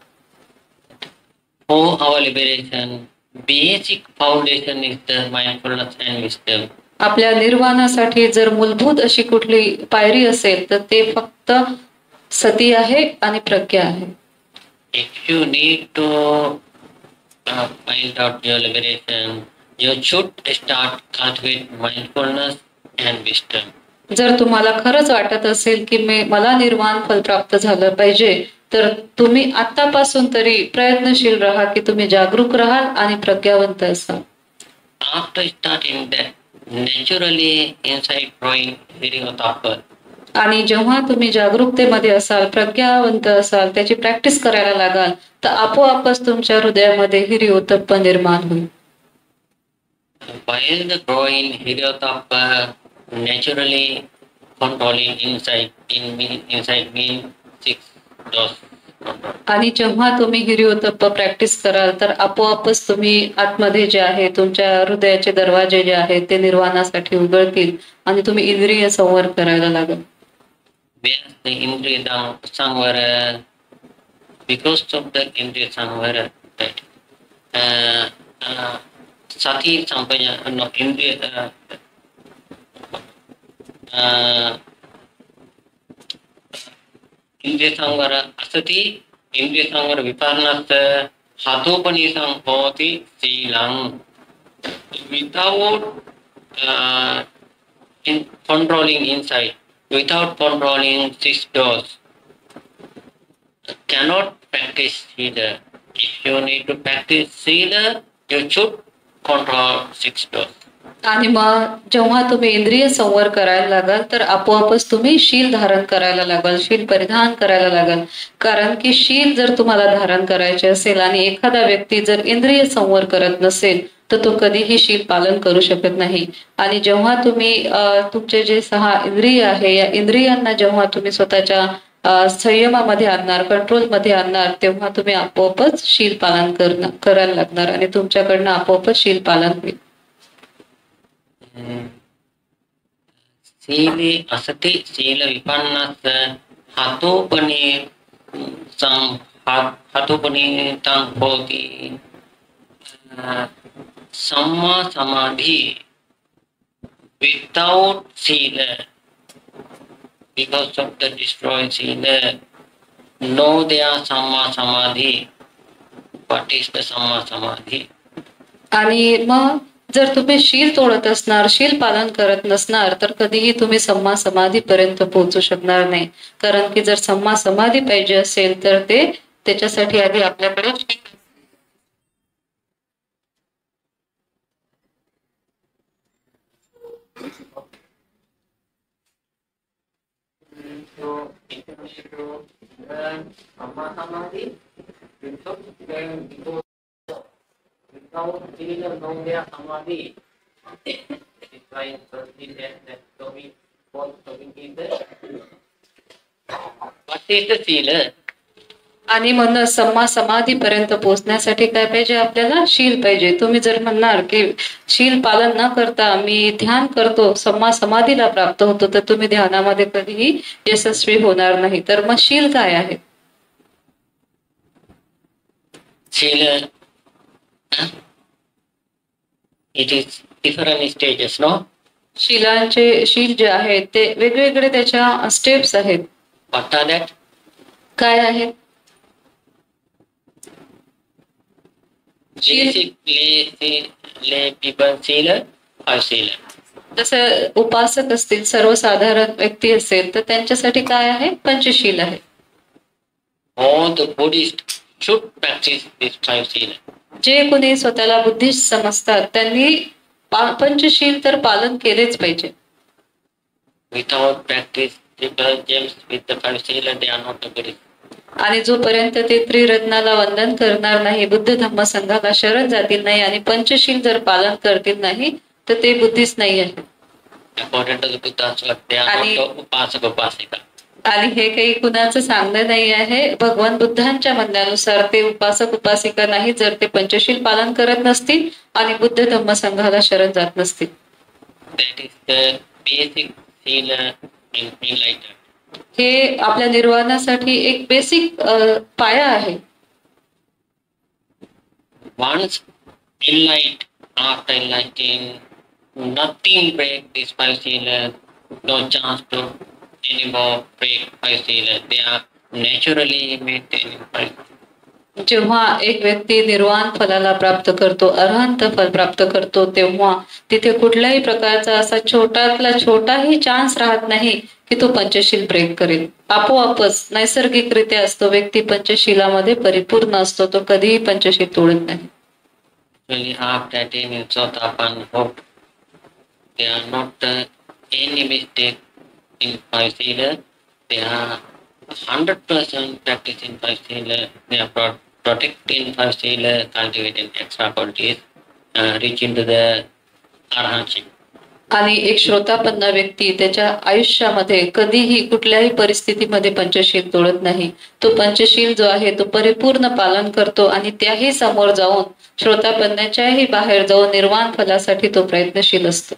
For our liberation, basic foundation is the mindfulness and wisdom. आपल्या निर्वाणासाठी जर मूलभूत अशी कुठली पायरी असेल तर ते फक्त सती आहे आणि प्रज्ञा आहे. If you need to find out your liberation, you should start cultivate mindfulness and wisdom. जर तुम्हाला खरंच वाटत असेल की मला निर्वाण फल प्राप्त झालं पाहिजे, तर तुम्ही आतापासून तरी प्रयत्नशील राहा की तुम्ही जागरूक राहाल आणि प्रज्ञावंत असाल. After starting that, naturally inside growing Hiriotapa. आणि जेव्हा तुम्ही जागरूकतेमध्ये असाल, प्रज्ञावंत असाल, त्याची प्रॅक्टिस करायला लागाल, तर आपोआपच तुमच्या हृदयामध्ये हिरिओतप्प निर्माण होईल. While the growing Hiriotapa naturally controlling inside me 6 doors. आणि जेव्हा तुम्ही हिरिओतप्प प्रॅक्टिस कराल तर आपोआपच तुम्ही आतमध्ये जे आहे तुमच्या हृदयाचे दरवाजे जे आहेत ते निर्वाणासाठी उघडतील आणि तुम्ही इंद्रिय संवर करायला लागल. The Indriya Samvara, because of the Indriya Samvara, right? Sati Sampajanya, no, Indriya Indriya Samvara Asati, Indriya Samvara Viparnasa, Hatopanisam Bhavati Silang. Without controlling inside, without controlling 6 doors, cannot practice Sila. If you need to practice Sila, you should control 6 doors. आणि मग जेव्हा तुम्ही इंद्रिय संवर करायला लागाल तर आपोआपच तुम्ही शील धारण करायला लागाल, शील परिधान करायला लागाल. कारण की शील जर तुम्हाला धारण करायचे असेल आणि एखादा व्यक्ती जर इंद्रिय संवर करत नसेल तर तो कधीही शील पालन करू शकत नाही. आणि जेव्हा तुम्ही तुमचे जे 6 इंद्रिय आहे, या इंद्रियांना जेव्हा तुम्ही स्वतःच्या संयमामध्ये आणणार, कंट्रोलमध्ये आणणार, तेव्हा तुम्ही आपोआपच शील पालन करायला लागणार आणि तुमच्याकडनं आपोआपच शील पालन होईल. Sili asati sila vipannas hatopani tang bhoti samma samadhi. Without sila, because of the destroyed sila, no there samma samadhi. What is the samma samadhi? आणि मग जर तुम्ही शील तोडत असणार, शील पालन करत नसणार तर कधीही तुम्ही सम्मा समाधी पर्यंत पोहोचू शकणार नाही. कारण की जर सम्मा समाधी पाहिजे असेल तर त्याच्यासाठी आधी आपल्याकडे Without Sila, no there Samadhi. It's trying to see that Tomi was talking in the. What is the Sila? आणि म्हणून सम्मा समाधी पर्यंत पोहोचण्यासाठी काय पाहिजे, आपल्याला शील पाहिजे. तुम्ही जर म्हणणार की शील पालन न करता मी ध्यान करतो, सम्मा समाधीला प्राप्त होतो, तर तुम्ही ध्यानामध्ये कधीही यशस्वी होणार नाही. तर मग शील काय आहे? Sila. it is different stages, no? शीलांचे शील जे आहेत ते वेगवेगळे त्याच्या स्टेप्स आहेत. What are that? काय आहेत? Basic lay people sila, 5 sila. जसं उपासक असतील, सर्वसाधारण व्यक्ती असेल तर त्यांच्यासाठी काय आहे? पंचशील आहे. All the Buddhists should practice these 5 sila. जे कोणी स्वतःला बुद्धिस्ट समजतात त्यांनी पंचशील तर पालन केलेच पाहिजे. Without practice, triple gems with the 5 sila, they are not a Buddhist. आणि जोपर्यंत ते त्रिरत्नाला वंदन करणार नाही, बुद्ध धम्म संघाला शरण जातील नाही आणि पंचशील जर पालन करतील नाही तर ते बुद्धिस्ट नाही आहे. According to the Buddha's word, they are not the upasaka upasika. आणि हे काही कुणाचं सांगणं नाही आहे. भगवान बुद्धांच्या म्हणण्यानुसार ते उपासक उपासिका नाही जर ते पंचशील पालन करत नसतील आणि बुद्ध धम्म संघाला शरण जात नसतील. That is the basic sila in enlightenment. हे आपल्या निर्वाणासाठी एक बेसिक पाया आहे. Once enlightened, after enlightening, nothing break this 5 sila, no chance to anymore break 5 sila. They are naturally maintaining 5 sila. जेव्हा एक व्यक्ती निर्वाण फलाला प्राप्त करतो, अरहंत फल प्राप्त करतो, तेव्हा तिथे कुठल्याही प्रकारचा असा छोटातला छोटाही चान्स राहत नाही की तो पंचशील ब्रेक करेल. आपोआपच नैसर्गिकरित्या असतो व्यक्ती पंचशीलामध्ये परिपूर्ण असतो, तो कधीही पंचशील तोडत नाही. Actually, after attaining Sotapanna hope, there are not any mistake in 5 sila. They are 100% practicing 5 sila. They are protecting 5 sila, cultivating extra qualities, reaching to the arhatship. आणि एक श्रोतापन्न व्यक्ती त्याच्या आयुष्यामध्ये कधीही कुठल्याही परिस्थितीमध्ये पंचशील तोडत नाही. तो पंचशील जो आहे तो परिपूर्ण पालन करतो आणि त्याही समोर जाऊन श्रोतापन्नाच्याही बाहेर जाऊन निर्वाण फलासाठी तो प्रयत्नशील असतो.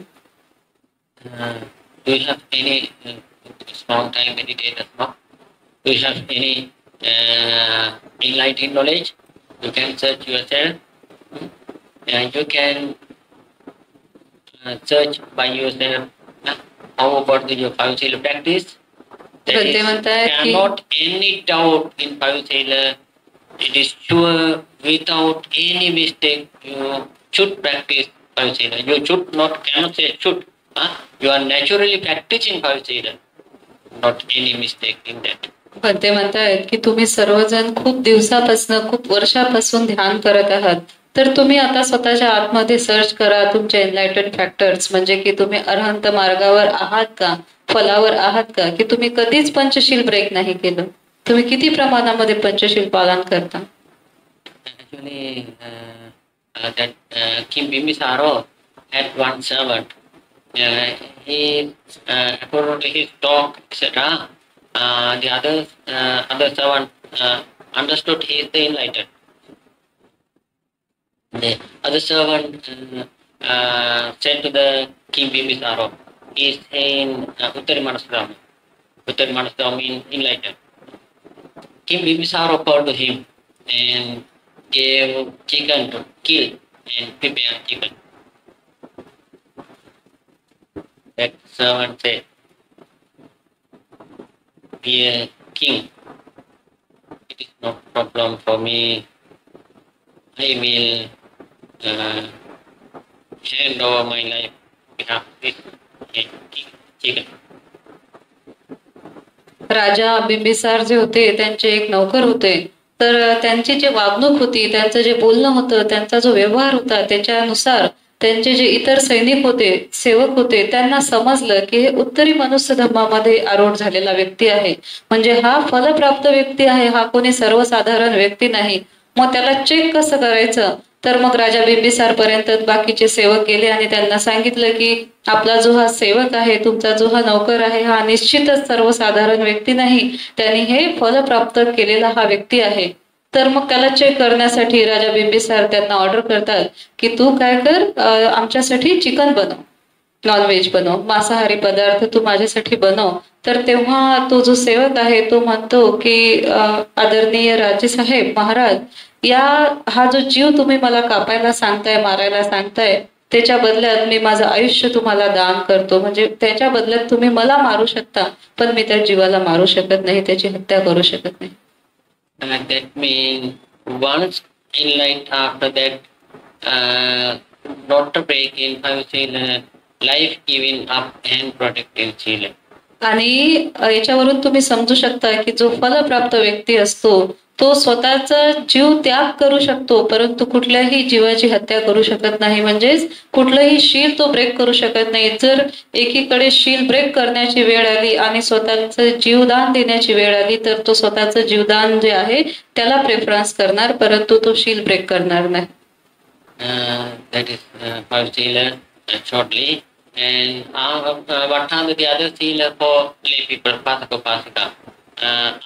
Do you have any small time meditators? No? Do you have any enlightened knowledge? You can search yourself, and you can search by yourself. How about your 5 sila practice? There is cannot any doubt in 5 sila. It is sure without any mistake you should practice 5 sila. You should not, cannot say should. You are naturally practicing 5 sila. Not any mistake in that. पण ते म्हणतायत की तुम्ही सर्वजण खूप दिवसापासून खूप वर्षापासून ध्यान करत आहात, तर तुम्ही आता स्वतःच्या आतमध्ये सर्च करा तुमचे एनलाइटन फॅक्टर्स, म्हणजे की तुम्ही अरहंत मार्गावर आहात का, फलावर आहात का, की तुम्ही कधीच पंचशील ब्रेक नाही केलं. तुम्ही किती प्रमाणामध्ये पंचशील पालन करता. Actually, that King Bimbisara had one servant. He, according to his talk, etc., the other servant understood he is the enlightened. The other servant said to the King Bimbisara, he is in Uttarimanaswami. Uttarimanaswami enlightened. King Bimbisara called to him and gave chicken to kill and prepare chicken. That servant said, "Dear king, it is no problem for me. I will hand over my life behalf this chicken." राजा बिंबिसार जे होते त्यांचे एक नौकर होते, तर त्यांची जी वागणूक होती, त्यांचं जे बोलणं होतं, त्यांचा जो व्यवहार होता, त्याच्यानुसार त्यांचे जे इतर सैनिक होते, सेवक होते, त्यांना समजलं की हे उत्तरी मनुष्य धर्मामध्ये आरूढ झालेला व्यक्ती आहे, म्हणजे हा फलप्राप्त व्यक्ती आहे, हा कोणी सर्वसाधारण व्यक्ती नाही. मग त्याला चेक कसं करायचं, तर मग राजा बिंबिसार पर्यंत बाकीचे सेवक गेले आणि त्यांना सांगितलं की आपला जो हा सेवक आहे, तुमचा जो हा नौकर आहे, हा निश्चितच सर्वसाधारण व्यक्ती नाही, त्यांनी हे फल प्राप्त केलेला हा व्यक्ती आहे. तर मग त्याला चेक करण्यासाठी राजा बिंबिसार त्यांना ऑर्डर करतात की तू काय कर, आमच्यासाठी चिकन बनव, नॉनव्हेज बनव, मांसाहारी पदार्थ तू माझ्यासाठी बनव. तर तेव्हा तो जो सेवक आहे तो म्हणतो की आदरणीय राजेसाहेब महाराज, हा जो जीव तुम्ही मला कापायला सांगताय, मारायला सांगताय, त्याच्या बदल्यात मी माझं आयुष्य तुम्हाला दान करतो. म्हणजे त्याच्या बदल्यात तुम्ही मला मारू शकता, पण मी त्या जीवाला मारू शकत नाही, त्याची हत्या करू शकत नाही. And that means once enlightened, after that, not to break in five seal, life giving up and protecting seal. आणि याच्यावरून तुम्ही समजू शकता की जो फलप्राप्त व्यक्ती असतो तो स्वतःचा जीव त्याग करू शकतो, परंतु कुठल्याही जीवाची हत्या करू शकत नाही. म्हणजेच कुठलंही शील तो ब्रेक करू शकत नाही. जर एकीकडे शील ब्रेक करण्याची वेळ आली आणि स्वतःचं जीवदान देण्याची वेळ आली तर तो स्वतःचं जीवदान जे आहे त्याला प्रेफरन्स करणार, परंतु तो शील ब्रेक करणार नाही. That is five seal shortly. And what are the other seal for lay people, Pasaka Pasaka?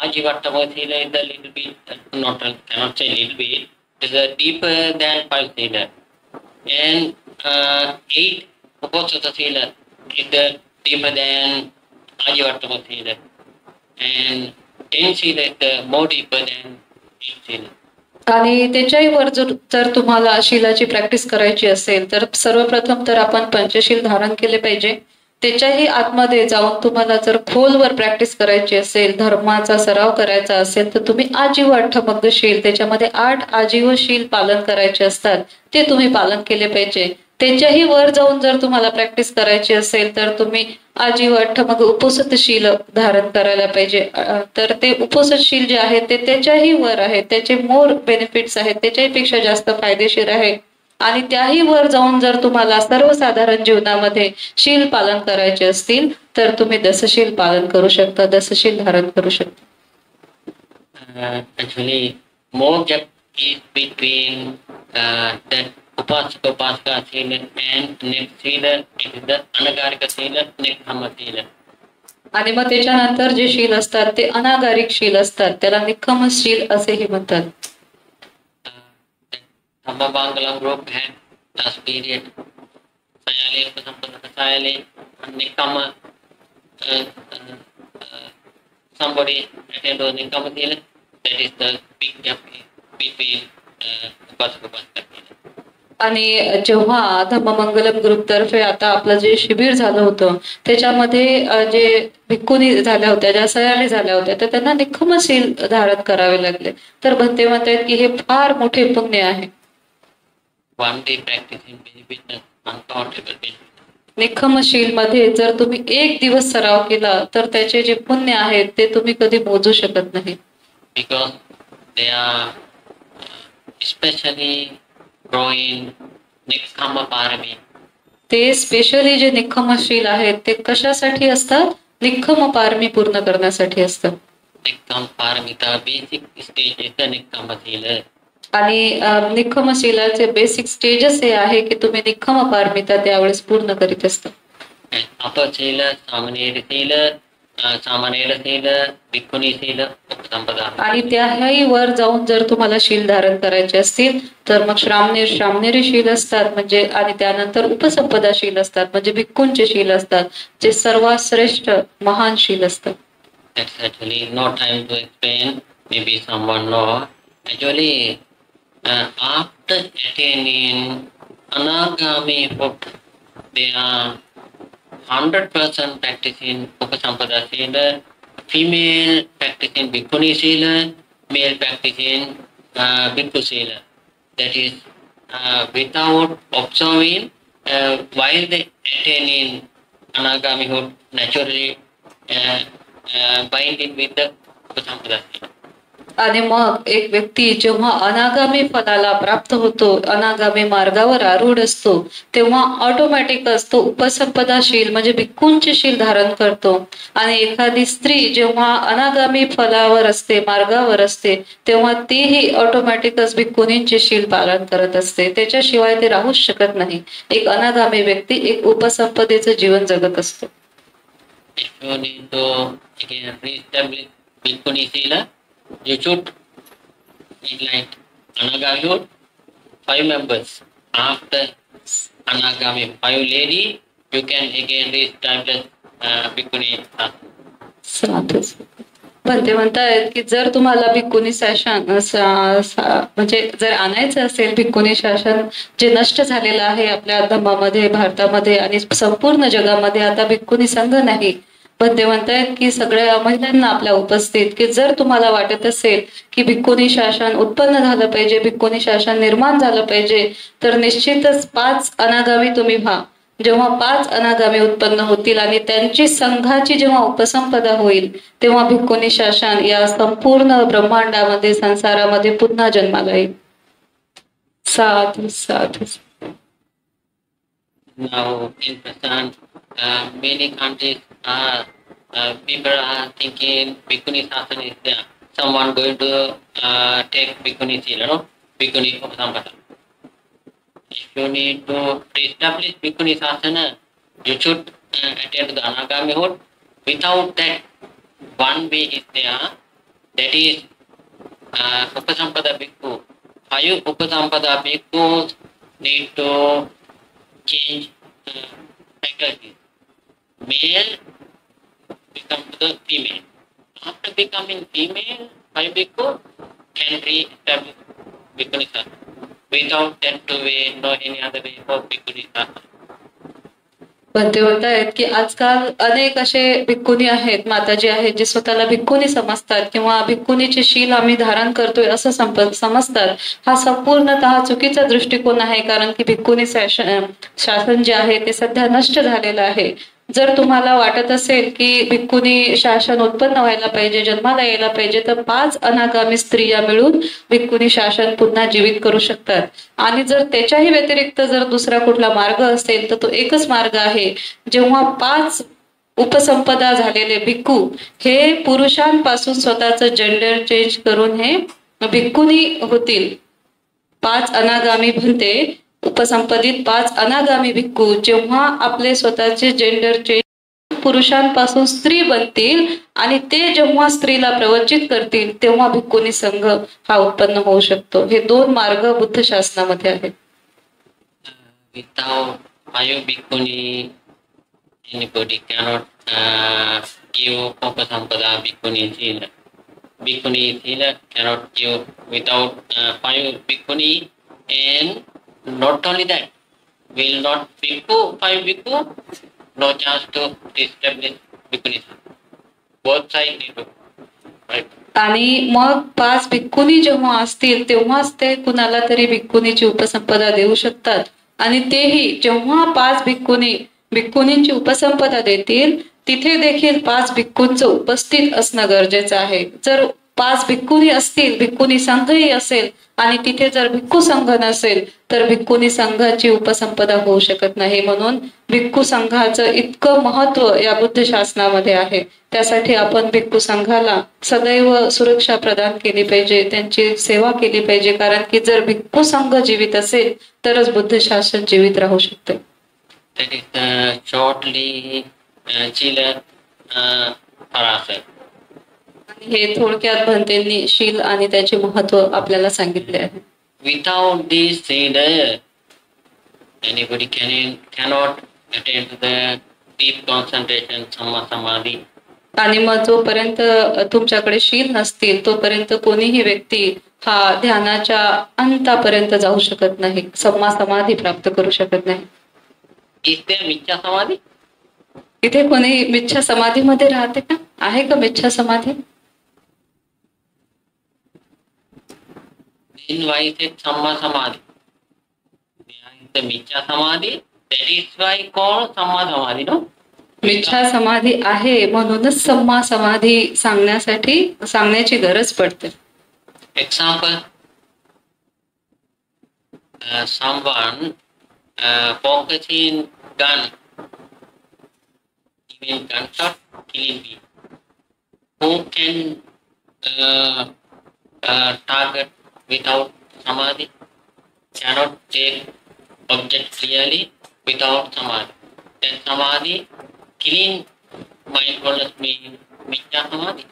Ajivattama seal is a little bit, cannot say little bit, it is deeper than five seal. And 8 Uposatha seal is deeper than Ajivattama seal. And 10 seal is more deeper than 8 seal. आणि त्याच्याही वर जर तुम्हाला शीलाची practice करायची असेल तर सर्वप्रथम तर आपण पंचशील धारण केले पाहिजे. त्याच्याही आतमध्ये जाऊन तुम्हाला जर खोलवर प्रॅक्टिस करायची असेल, धर्माचा सराव करायचा असेल तर तुम्ही आजीव अठ्ठमग्गशील, त्याच्यामध्ये 8 आजीवशील पालन करायचे असतात, ते तुम्ही पालन केले पाहिजे. त्याच्याही वर जाऊन जर तुम्हाला प्रॅक्टिस करायची असेल तर तुम्ही आजीव अठ्ठमग्ग उपोसतशील धारण करायला पाहिजे. तर ते उपोसतशील जे आहे ते त्याच्याही वर आहे, त्याचे मोर बेनिफिट्स आहेत, त्याच्याही पेक्षा जास्त फायदेशीर आहे. आणि त्याही वर जाऊन जर तुम्हाला सर्वसाधारण जीवनामध्ये शील पालन करायचे असतील तर तुम्ही दसशील पालन करू शकता, दसशील धारण करू शकता. Actually, more gap is between that Upasaka Upasaka Sila and Next Sila, it is the Anagarika Sila, Nekkhamma Sila. आणि मग त्याच्यानंतर जे शील असतात ते अनागारिक शील असतात, त्याला निखम शील असेही म्हणतात. Thammabangalam group had last period Sayale, Upasampada Sayale, and Nekkhamma, somebody attend to Nekkhamma Sila, that is the big gap between Upasaka Upasaka Sila. आणि जेव्हा धम्ममंगलम ग्रुप तर्फे आता आपलं जे शिबिर झालं होतं त्याच्यामध्ये जे भिक्खुनी झाल्या होत्या, ज्या सयाली झाल्या होत्या, तर त्यांना निखमशील धारण करावे लागले. तर भंते म्हणतात की हे फार मोठे पुण्य आहे. One day practicing benefit, uncountable benefit. निखमशील मध्ये जर तुम्ही 1 दिवस सराव केला तर त्याचे जे पुण्य आहेत ते तुम्ही कधी मोजू शकत नाही. Because they are especially growing Nekkhamma Parami. ते स्पेशली जे निखमशील आहेत ते कशासाठी असतात? निखम पारमी पूर्ण करण्यासाठी असतात. Nekkhamma Paramita basic stage is the Nekkhamma Sila. आणि निखमशीलाचे बेसिक स्टेजच हे आहे की तुम्ही निखम पारमिता त्यावेळेस पूर्ण करीत असता. Upper Sila, Samanera Sila, Samanera Sila, Bhikkhuni Sila, Upasampada. आणि त्याही वर जाऊन जर तुम्हाला शील धारण करायचे असतील तर मग श्रामणेरी शील असतात, म्हणजे आणि त्यानंतर उपसंपदा शील असतात, म्हणजे भिक्खूंचे शील असतात, जे सर्वात श्रेष्ठ महान शील असतात. That's actually no time to explain. Maybe someone know. Actually, after attaining Anagami hook, they are 100% practicing Upasampada Sila, female practicing Bhikkhuni Sila, male practicing Bhikkhu Sila. That is without observing, while they attaining Anagami hook, naturally binding with the Upasampada Sila. आणि मग एक व्यक्ती जेव्हा अनागामी फलाला प्राप्त होतो, अनागामी मार्गावर आरूढ असतो, तेव्हा ऑटोमॅटिकच तो उपसंपदाशील म्हणजे भिक्खूंचे शील धारण करतो. आणि एखादी स्त्री जेव्हा अनागामी फलावर असते, मार्गावर असते, तेव्हा तीही ऑटोमॅटिकच भिक्खुनींचे शील पालन करत असते. त्याच्याशिवाय ते राहूच शकत नाही. एक अनागामी व्यक्ती एक उपसंपदेचं जीवन जगत असतो. If you need to again reestablish Bhikkhuni Sila, you should enlighten Anagami hood, 5 members. After Anagami 5 lady, you can again reestablish Bhikkhuni. साधू. बनते म्हणतायत की जर तुम्हाला भिक्खुनी शासन म्हणजे जर आणायचं असेल भिक्खुनी शासन जे नष्ट झालेलं आहे आपल्या धम्मामध्ये भारतामध्ये आणि संपूर्ण जगामध्ये आता भिक्खुनी संघ नाही. बनते म्हणतायत की सगळ्या महिलांना आपल्या उपस्थित की जर तुम्हाला वाटत असेल की भिक्खुनी शासन उत्पन्न झालं पाहिजे, भिक्खुनी शासन निर्माण झालं पाहिजे, तर निश्चितच 5 अनागामी तुम्ही व्हा. जेव्हा 5 अनागामी उत्पन्न होतील आणि त्यांची संघाची जेव्हा उपसंपदा होईल तेव्हा भिक्खुनी शासन या संपूर्ण ब्रह्मांडामध्ये संसारामध्ये पुन्हा जन्माला येईल. साधू साधू. Now in present, many countries are people are thinking Bhikkhuni Sasana is there. Someone going to take Bhikkhuni Sila, no? Bhikkhuni Upasampada. If you need to establish Bhikkhuni Sasana, you should attend the Anagami Hut. Without that, one way is there, that is Upasampada Bhikkhu. 5 Upasampada Bhikkhus need to change faculties. Male become to the female. After becoming female, 5 bhikkhu can re-establish Bhikkhuni Sasana. Without that way, no any other way for Bhikkhuni Sasana. पण ते म्हणतायत की आजकाल अनेक असे भिक्खुनी आहेत, माताजी आहेत, जे स्वतःला भिक्खुनी समजतात किंवा भिक्खुनीचे शील आम्ही धारण करतोय असं समजतात. हा संपूर्णतः चुकीचा दृष्टिकोन आहे, कारण की भिक्खुनी शासन जे आहे ते सध्या नष्ट झालेलं आहे. जर तुम्हाला वाटत असेल की भिक्खुनी शासन उत्पन्न व्हायला पाहिजे, जन्माला यायला पाहिजे, तर 5 अनागामी स्त्रिया मिळून भिक्खुनी शासन पुन्हा जीवित करू शकतात. आणि जर त्याच्याही व्यतिरिक्त जर दुसरा कुठला मार्ग असेल तर तो एकच मार्ग आहे. जेव्हा 5 उपसंपदा झालेले भिक्खू हे पुरुषांपासून स्वतःचं जेंडर चेंज करून हे भिक्खुनी होतील. 5 अनागामी बनते उपसंपदित 5 अनागामी भिक्खू जेव्हा आपले स्वतःचे जेंडर चेंज पुरुषांपासून स्त्री बनतील आणि ते जेव्हा स्त्रीला प्रवचित करतील तेव्हा भिक्खुनी संघ हा उत्पन्न होऊ शकतो. हे 2 मार्ग बुद्ध शासनामध्ये आहेत. Without 5 bhikkhuni, anybody cannot give Upasampada Bhikkhuni Sila. Bhikkhuni Sila cannot give without 5 bhikkhuni, and not only that, will not bhikkhu, 5 bhikkhu, no chance to establish Bhikkhuni Sasana. Both sides need to, right? आणि मग 5 भिक्खुनी जेव्हा असतील तेव्हाच ते कुणाला तरी भिक्खुनीची उपसंपदा देऊ शकतात. आणि तेही जेव्हा 5 भिक्खुनींची उपसंपदा देतील तिथे देखील 5 भिक्खूंचं उपस्थित असणं गरजेचं आहे. जर 5 भिक्खुनी असतील, भिक्खुनी संघही असेल आणि तिथे जर भिक्खू संघ नसेल तर भिक्खुनी संघाची उपसंपदा होऊ शकत नाही. म्हणून भिक्खू संघाचं इतकं महत्व या बुद्ध शासनामध्ये आहे. त्यासाठी आपण भिक्खू संघाला सदैव सुरक्षा प्रदान केली पाहिजे, त्यांची सेवा केली पाहिजे, कारण की जर भिक्खू संघ जीवित असेल तरच बुद्ध शासन जीवित राहू शकते. That is shortly Chila Parasa. हे थोडक्यात भंतेंनी शील आणि त्याचे महत्व आपल्याला सांगितले आहे. Without this Sila, anybody cannot attain to the deep concentration Samma Samadhi. आणि मग जोपर्यंत तुमच्याकडे शील नसतील तोपर्यंत कोणीही व्यक्ती हा ध्यानाच्या अंतापर्यंत जाऊ शकत नाही, सम्मा समाधी प्राप्त करू शकत नाही. Is there Michya Samadhi? इथे कोणी मिच्छा समाधीमध्ये राहते का? आहे का मिच्छा समाधी? Then why is it Samma Samadhi? There is the Michya Samadhi, that is why called Samma Samadhi, no? मिच्छा समाधी आहे म्हणूनच सम्मा समाधी सांगण्याची गरज पडते. Example, someone focusing gun, even gunshot killing people. Who can target without samadhi? Cannot take object clearly without samadhi. Then samadhi, killing mindfulness means Michya Samadhi.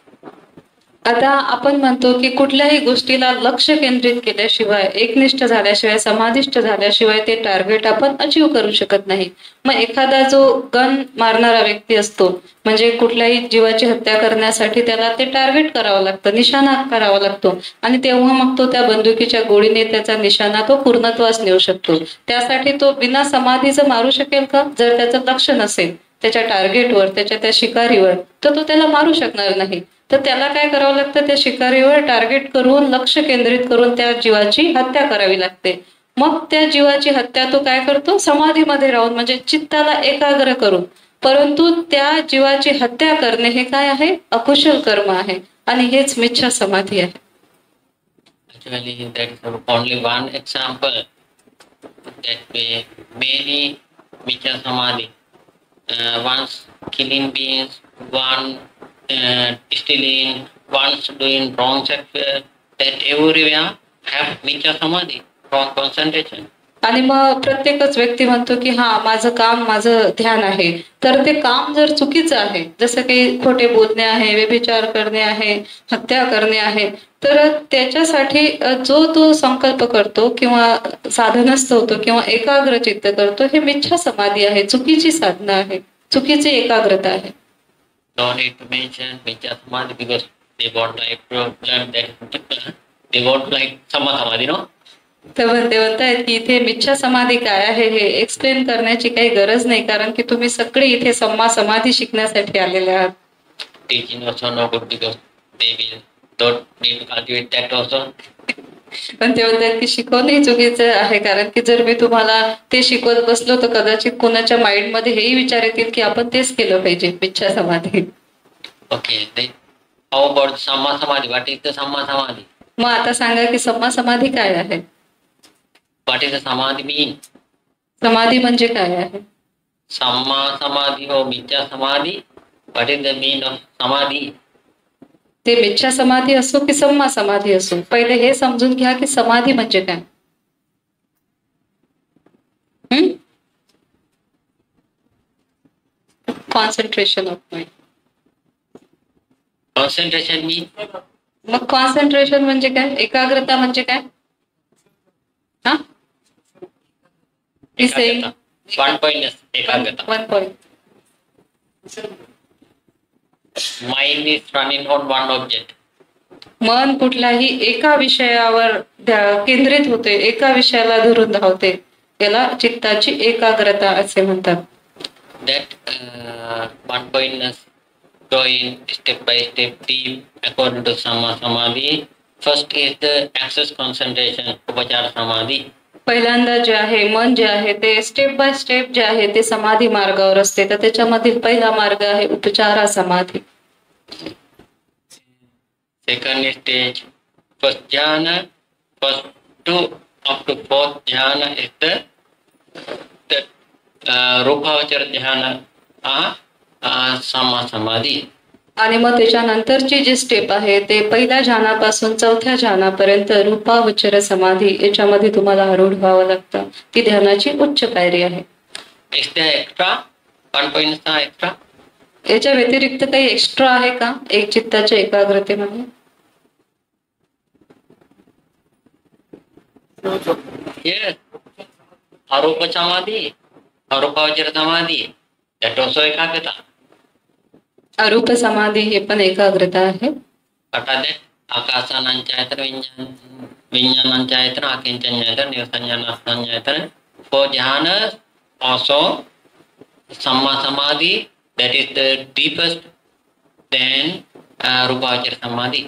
आता आपण म्हणतो की कुठल्याही गोष्टीला लक्ष केंद्रित केल्याशिवाय, एकनिष्ठ झाल्याशिवाय, समाधिष्ठ झाल्याशिवाय ते टार्गेट आपण अचीव करू शकत नाही. मग एखादा जो गन मारणारा व्यक्ती असतो, म्हणजे कुठल्याही जीवाची हत्या करण्यासाठी त्याला ते टार्गेट करावं लागतं, निशाणा करावा लागतो, आणि तेव्हा मग तो त्या बंदुकीच्या गोळीने त्याचा निशाणा तो पूर्णत्वास नेऊ शकतो. त्यासाठी तो बिना समाधीचं मारू शकेल का? जर त्याचं लक्ष नसेल त्याच्या टार्गेटवर, त्याच्या त्या शिकारीवर, तर तो त्याला मारू शकणार नाही. तर त्याला काय करावं लागतं? त्या शिकारीवर टार्गेट करून, लक्ष केंद्रित करून त्या जीवाची हत्या करावी लागते. मग त्या जीवाची हत्या तो काय करतो? समाधीमध्ये राहून, म्हणजे चित्ताला एकाग्र करून. परंतु त्या जीवाची हत्या करणे हे काय आहे? अकुशल कर्म आहे, आणि हेच मिथ्या समाधी आहे. Actually, that is only one example. That way, many Micca Samadhi, once killing beings, one stealing, once doing wrong sector, that everywhere have Micca Samadhi, wrong concentration. आणि मग प्रत्येकच व्यक्ती म्हणतो की हा माझं काम, माझं ध्यान आहे. तर ते काम जर चुकीचं आहे, जसं काही खोटे बोलणे आहे, व्यभिचार करणे आहे, हत्या करणे आहे, तर त्याच्यासाठी जो तो संकल्प करतो किंवा साधनस्थ होतो किंवा एकाग्र चित्त करतो, हे मिथ्या समाधी आहे, चुकीची साधना आहे, चुकीची एकाग्रता आहे. No need to mention Micca Samadhi because they won't like problem that they won't like Samma Samadhi, no? तर ते म्हणतायत की इथे मिथ्या समाधी काय आहे हे एक्सप्लेन करण्याची काही गरज नाही, कारण की तुम्ही सगळे इथे सम्मा समाधी शिकण्यासाठी आलेले आहात. Teaching also no good because they will don't need to cultivate that also. पण ते म्हणतात की शिकवणं चुकीचं आहे, कारण की जर मी तुम्हाला ते शिकवत बसलो तर कदाचित कोणाच्या माइंड मध्ये हेही विचार येतील की आपण तेच केलं पाहिजे, मिथ्या समाधी. Okay, then how about Samma Samadhi? What is the Samma Samadhi? मग आता सांगा की सम्मा समाधी काय आहे? What is the Samadhi mean? समाधी म्हणजे काय आहे? Samma Samadhi or Micca Samadhi? What is the mean of Samadhi? ते मिथ्या समाधी असो की सम्मा समाधी असो, पहिले हे समजून घ्या की समाधी म्हणजे काय. Concentration of mind. Concentration means मग कॉन्सन्ट्रेशन म्हणजे काय? एकाग्रता म्हणजे काय? हा, Ekagata. One pointness, Ekagata. 1 point. Mind is running on one object. मन कुठल्याही एका विषयावर केंद्रित होते, एका विषयाला धरून धावते, याला चित्ताची एकाग्रता असे म्हणतात. That one pointness going step by step deep according to Samma Samadhi. First is the access concentration, Upachara Samadhi. पहिल्यांदा जे आहे मन जे आहे ते स्टेप बाय स्टेप जे आहे ते समाधी मार्गावर असते, तर त्याच्यामधील पहिला मार्ग आहे उपचारा समाधी. Second stage, first jhana, first two up to fourth jhana is the Rupavachara jhana, Samma Samadhi. आणि मग त्याच्यानंतरची जी स्टेप आहे ते पहिल्या ध्यानापासून चौथ्या ध्यानापर्यंत रूपावचर समाधी, याच्यामध्ये तुम्हाला आरूढ व्हावं लागतं. ती ध्यानाची उच्च पायरी आहे. Is there extra? One point extra? याच्या व्यतिरिक्त काही एक्स्ट्रा आहे का एक चित्ताच्या एकाग्रतेमध्ये? Yes. Arupa Samadhi, Arupavachara Samadhi, that also Ekagata. अरूप समाधी हे पण एकाग्रता आहे. What are that? Akasananchayatana, Vinyananchayatana, Akinchanyayatana, Nivasanyanasanyayatana. For jhanas also Samma Samadhi, that is the deepest, then Rupavachara Samadhi.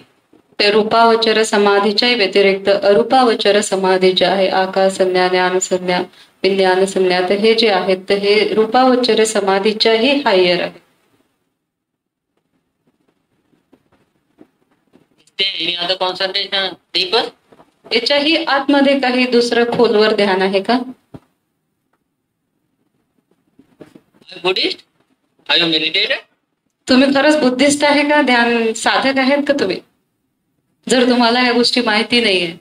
ते रूपावचर समाधीच्या व्यतिरिक्त अरूपावचर समाधी जे आहे, आकाश संज्ञा, ज्ञान संज्ञा, विज्ञान संज्ञा, तर हे जे आहेत तर हे रूपावचर समाधीच्याही हायर आहे. Is there any other concentration deeper? याच्याही आतमध्ये काही दुसरं खोलवर ध्यान आहे का? Are you Buddhist? Are you meditator? तुम्ही खरंच बुद्धिस्ट आहे का? ध्यान साधक आहेत का तुम्ही? जर तुम्हाला या गोष्टी माहिती नाहीये,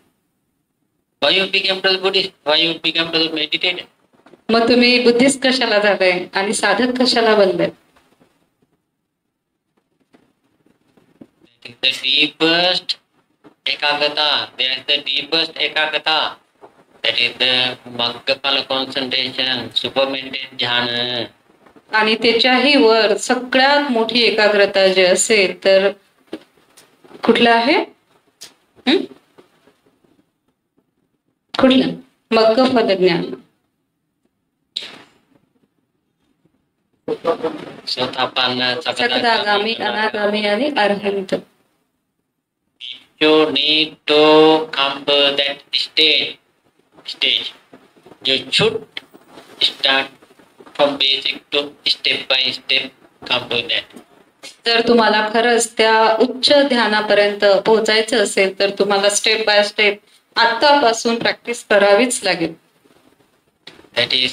Why you became to the Buddhist? Why you became to the meditator? मग तुम्ही बुद्धिस्ट कशाला झालाय आणि साधक कशाला बनलाय? is the deepest ekagata. There is the deepest ekagata. That is the Maggapala concentration, supermented jhana. आणि त्याच्याही वर सगळ्यात मोठी एकाग्रता जे असेल तर कुठलं आहे? कुठलं? मग्गफल ज्ञान. Sotapanna, सकदागामी, अनागामी आणि Arhant. You need to come to that stage. You should start from basic to step by step come to that. जर तुम्हाला खरंच त्या उच्च ध्यानापर्यंत पोहोचायचं असेल तर तुम्हाला स्टेप बाय स्टेप आतापासून प्रॅक्टिस करावीच लागेल. That is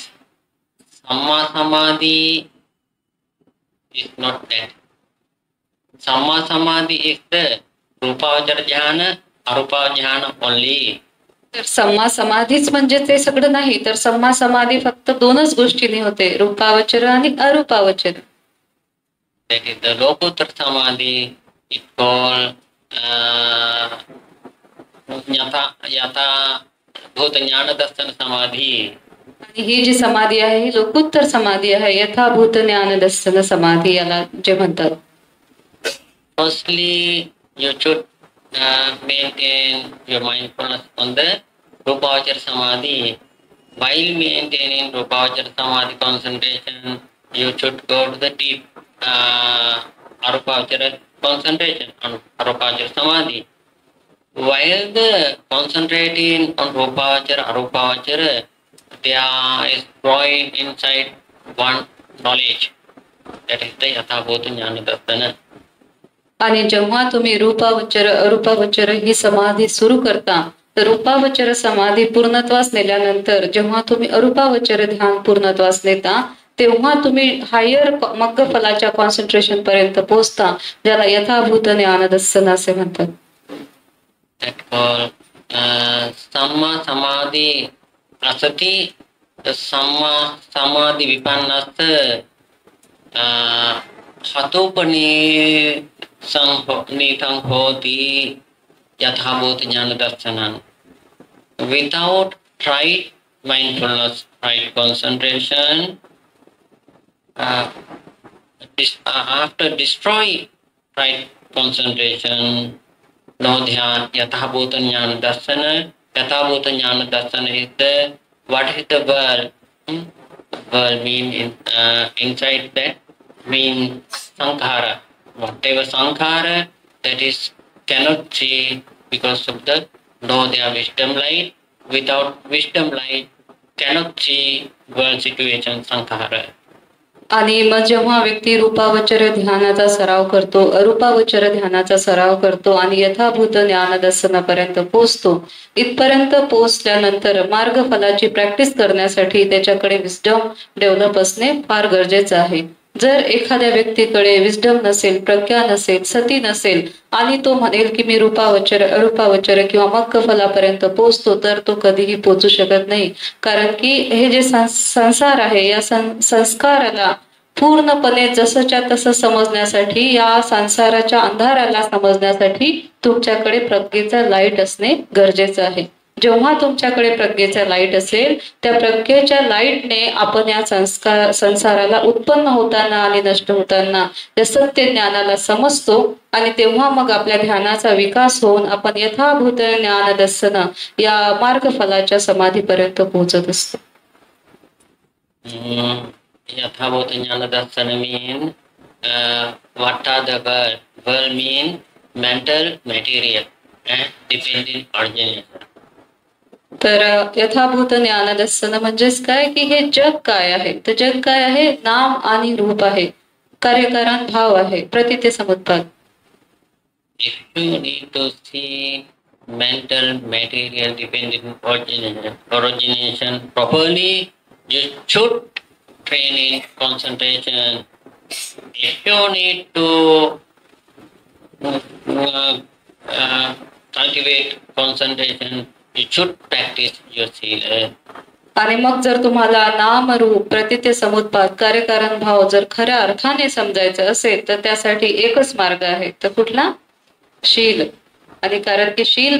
Samma Samadhi is not that. Samma Samadhi is the Rupavachara Jhana, Arupavachara Jhana only. तर सम्मा समाधीच म्हणजे ते सगळं नाही, तर सम्मा समाधी फक्त दोनच गोष्टींनी होते, रूपावचर आणि अरूपावचर. That is the Lokuttara Samadhi. It called Yatha Bhuta Jnana Darsana Samadhi. आणि ही जी समाधी आहे ही लोकोत्तर समाधी आहे, यथाभूत ज्ञान दर्शन समाधी याला जे म्हणतात. Firstly, you should maintain your mindfulness on the Rupavachara Samadhi. While maintaining Rupavachara Samadhi concentration, you should go to the deep Arupavachara concentration on Arupavachara Samadhi. While the concentrating on Rupavachara, Arupavachara, there is growing inside one knowledge. That is the Yathabhuta Jnana Darsana. आणि जेव्हा तुम्ही रूपावचर अरूपावचर ही समाधी सुरू करता तर रूपावचर समाधी पूर्णत्वास नेल्यानंतर जेव्हा तुम्ही अरूपावचर ध्यान पूर्णत्वास नेता तेव्हा तुम्ही हायर मग्ग फलाच्या कॉन्सन्ट्रेशन पर्यंत पोहोचता, ज्याला यथाभूत ज्ञान दर्शन असे म्हणतात. That called Samma Samadhi Asati, the Samma Samadhi Vipannasa Hatupani Nitang Hoti Yathabhuta Jnana Darsanan. Without right mindfulness, right concentration, after destroy right concentration, no dhyan, Yathabhuta Jnana Darsana. Yathabhuta Jnana Darsana is the, what is the world? World mean inside that mean sankhara. Whatever sankhara, that is cannot see because of the no their wisdom light. Without wisdom light, cannot see world situation sankhara. आणि मग जेव्हा व्यक्ती रूपावचर ध्यानाचा सराव करतो, अरूपावचर ध्यानाचा सराव करतो आणि यथाभूत ज्ञान दर्शनापर्यंत पोहोचतो, इथपर्यंत पोहोचल्यानंतर मार्गफलाची प्रॅक्टिस करण्यासाठी त्याच्याकडे विस्डम डेव्हलप असणे फार गरजेचं आहे. जर एखाद्या व्यक्तीकडे विस्डम नसेल, प्रज्ञा नसेल, सती नसेल आणि तो म्हणेल की मी रूपावचर अरूपावचर किंवा मग्ग फलापर्यंत पोहोचतो, तर तो कधीही पोहोचू शकत नाही. कारण की हे जे संसार आहे या संस्काराला पूर्णपणे जसंच्या तसं समजण्यासाठी, या संसाराच्या अंधाराला समजण्यासाठी तुमच्याकडे प्रज्ञेचा लाईट असणे गरजेचं आहे. जेव्हा तुमच्याकडे प्रज्ञेचा लाईट असेल, त्या प्रज्ञेच्या लाईटने आपण या संसाराला उत्पन्न होताना आणि नष्ट होताना त्या सत्य ज्ञानाला समजतो आणि तेव्हा मग आपल्या ध्यानाचा विकास होऊन आपण यथाभूत ज्ञान दर्शन या मार्गफलाच्या समाधीपर्यंत पोहोचत असतो. Yathabhuta Jnana Darsana mean what are the world? World mean mental, material and dependent origination. तर यथाभूत ज्ञान दर्शन म्हणजेच काय की हे जग काय आहे, तर जग काय आहे? नाम आणि रूप आहे, कार्यकारण भाव आहे, प्रतीते समुत्पाद. If you need to see mental, material, dependent origination properly, you should train in concentration. If you need to cultivate concentration, you should practice your sila. आणि मग जर तुम्हाला नाम रूप प्रतीते समुत्पाद कार्यकारण भाव जर खऱ्या अर्थाने समजायचं असेल तर त्यासाठी एकच मार्ग आहे, तर कुठला? शील. आणि कारण की शील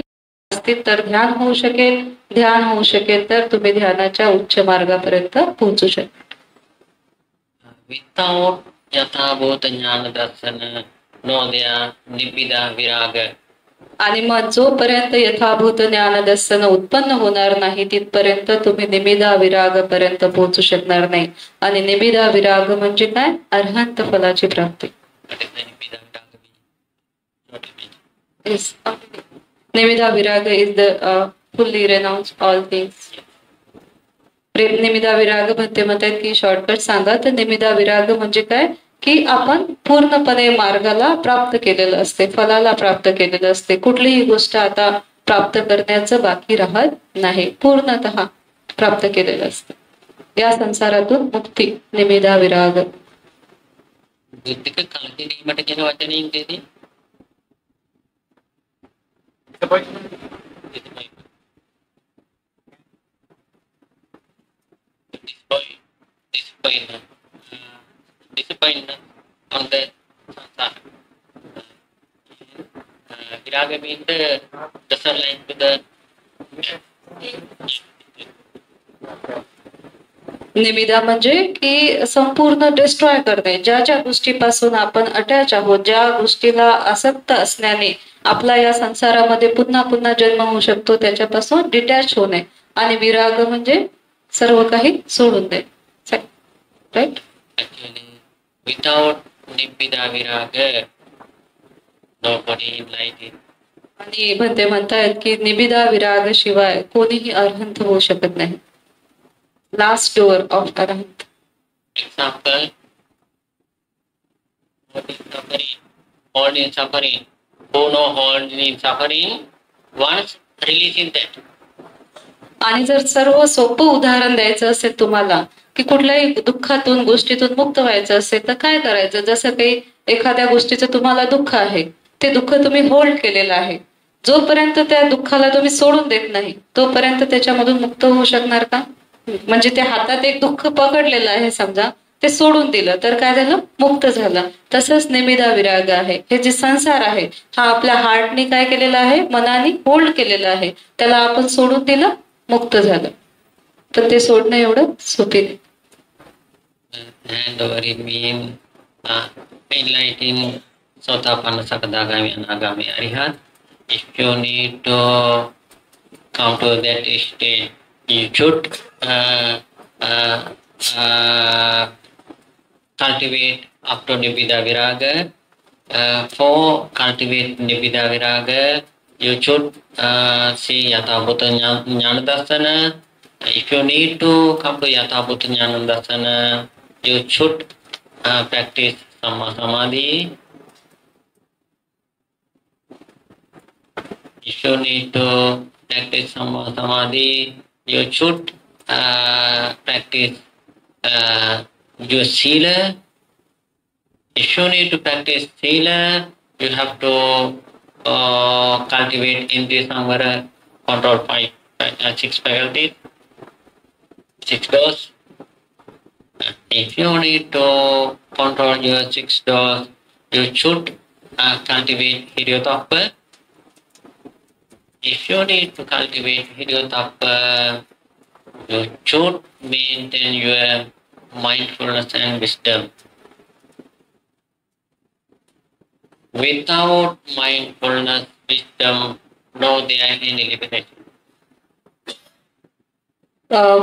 असतील तर ध्यान होऊ शकेल, ध्यान होऊ शकेल तर तुम्ही ध्यानाच्या उच्च मार्गापर्यंत पोहोचू शकाल. Without यथाभूत ज्ञान दर्शन नोदया निबिदा विराग. आणि मग जोपर्यंत यथाभूत ज्ञान दर्शन उत्पन्न होणार नाही तिथपर्यंत तुम्ही निमिदा विराग पर्यंत पोहोचू शकणार नाही. आणि निमिदा विराग म्हणजे काय? अरहंत फलाची प्राप्ती. What is the निबिदा विराग mean? What it means? Yes. निमिदा विराग is the fully renounce all things. निमिदा विराग म्हणतात की शॉर्टकट सांगा तर निमिदा विराग म्हणजे काय की आपण पूर्णपणे मार्गाला प्राप्त केलेलं असते, फलाला प्राप्त केलेलं असते. कुठलीही गोष्ट आता प्राप्त करण्याचं बाकी राहत नाही, पूर्णतः प्राप्त केलेलं असतं. या संसारातून मुक्ती निमिदा विराग. බුද්ධික කලකිරීමට කියන වචනයෙන් දෙදී disappointment on the samsara. Viraga means the sunlight to the निमिदा म्हणजे की संपूर्ण डिस्ट्रॉय करणे. ज्या ज्या गोष्टीपासून आपण अटॅच आहोत, ज्या गोष्टीला आसक्त असल्याने आपला या संसारामध्ये पुन्हा पुन्हा जन्म होऊ शकतो, त्याच्यापासून डिटॅच होणे. आणि विराग म्हणजे सर्व काही सोडून दे. Right. actually without nibbida viraga nobody enlightened. आणि म्हणतायत की निबिदा विराग शिवाय कोणीही अरहंत होऊ शकत नाही. Last door of Arhant. Example, hold in suffering. Who know hold in suffering? Once releasing that. आणि जर सर्व सोपं उदाहरण द्यायचं असेल तुम्हाला की कुठल्याही दुःखातून गोष्टीतून मुक्त व्हायचं असेल तर काय करायचं? जसं काही एखाद्या गोष्टीचं तुम्हाला दुःख आहे, ते दुःख तुम्ही होल्ड केलेलं आहे. जोपर्यंत त्या दुःखाला तुम्ही सोडून देत नाही तोपर्यंत त्याच्यामधून मुक्त होऊ शकणार का? म्हणजे त्या हातात एक दुःख पकडलेलं आहे समजा, ते सोडून दिलं तर काय झालं? मुक्त झालं. तसंच निमिदा विराग आहे. हे जे संसार आहे हा आपल्या हार्टने काय केलेला आहे? मनाने होल्ड केलेला आहे. त्याला आपण सोडून दिलं, मुक्त झालं. तर ते सोडणं एवढं सोपे नाही. Hand over it mean enlightening Sotapanna, Sakadagami, Anagami, Arihat. If you need to come to that state, you should cultivate up to Nibbida Viraga. For cultivate Nibbida Viraga, you should see Yathabhuta Jnana Darsana. If you need to come to Yathabhuta Jnana Darsana, you should practice Samma Samadhi. If you need to practice Samma Samadhi, you should practice your Sila. If you need to practice Sila, you have to cultivate Indriya Samvara, control 6 faculties, 6 doors. If you need to control your 6 doors, you should cultivate Hiriyottappa. If you need to cultivate Hiriyottappa, you should maintain your mindfulness and wisdom. Without mindfulness, wisdom, no there any limitation.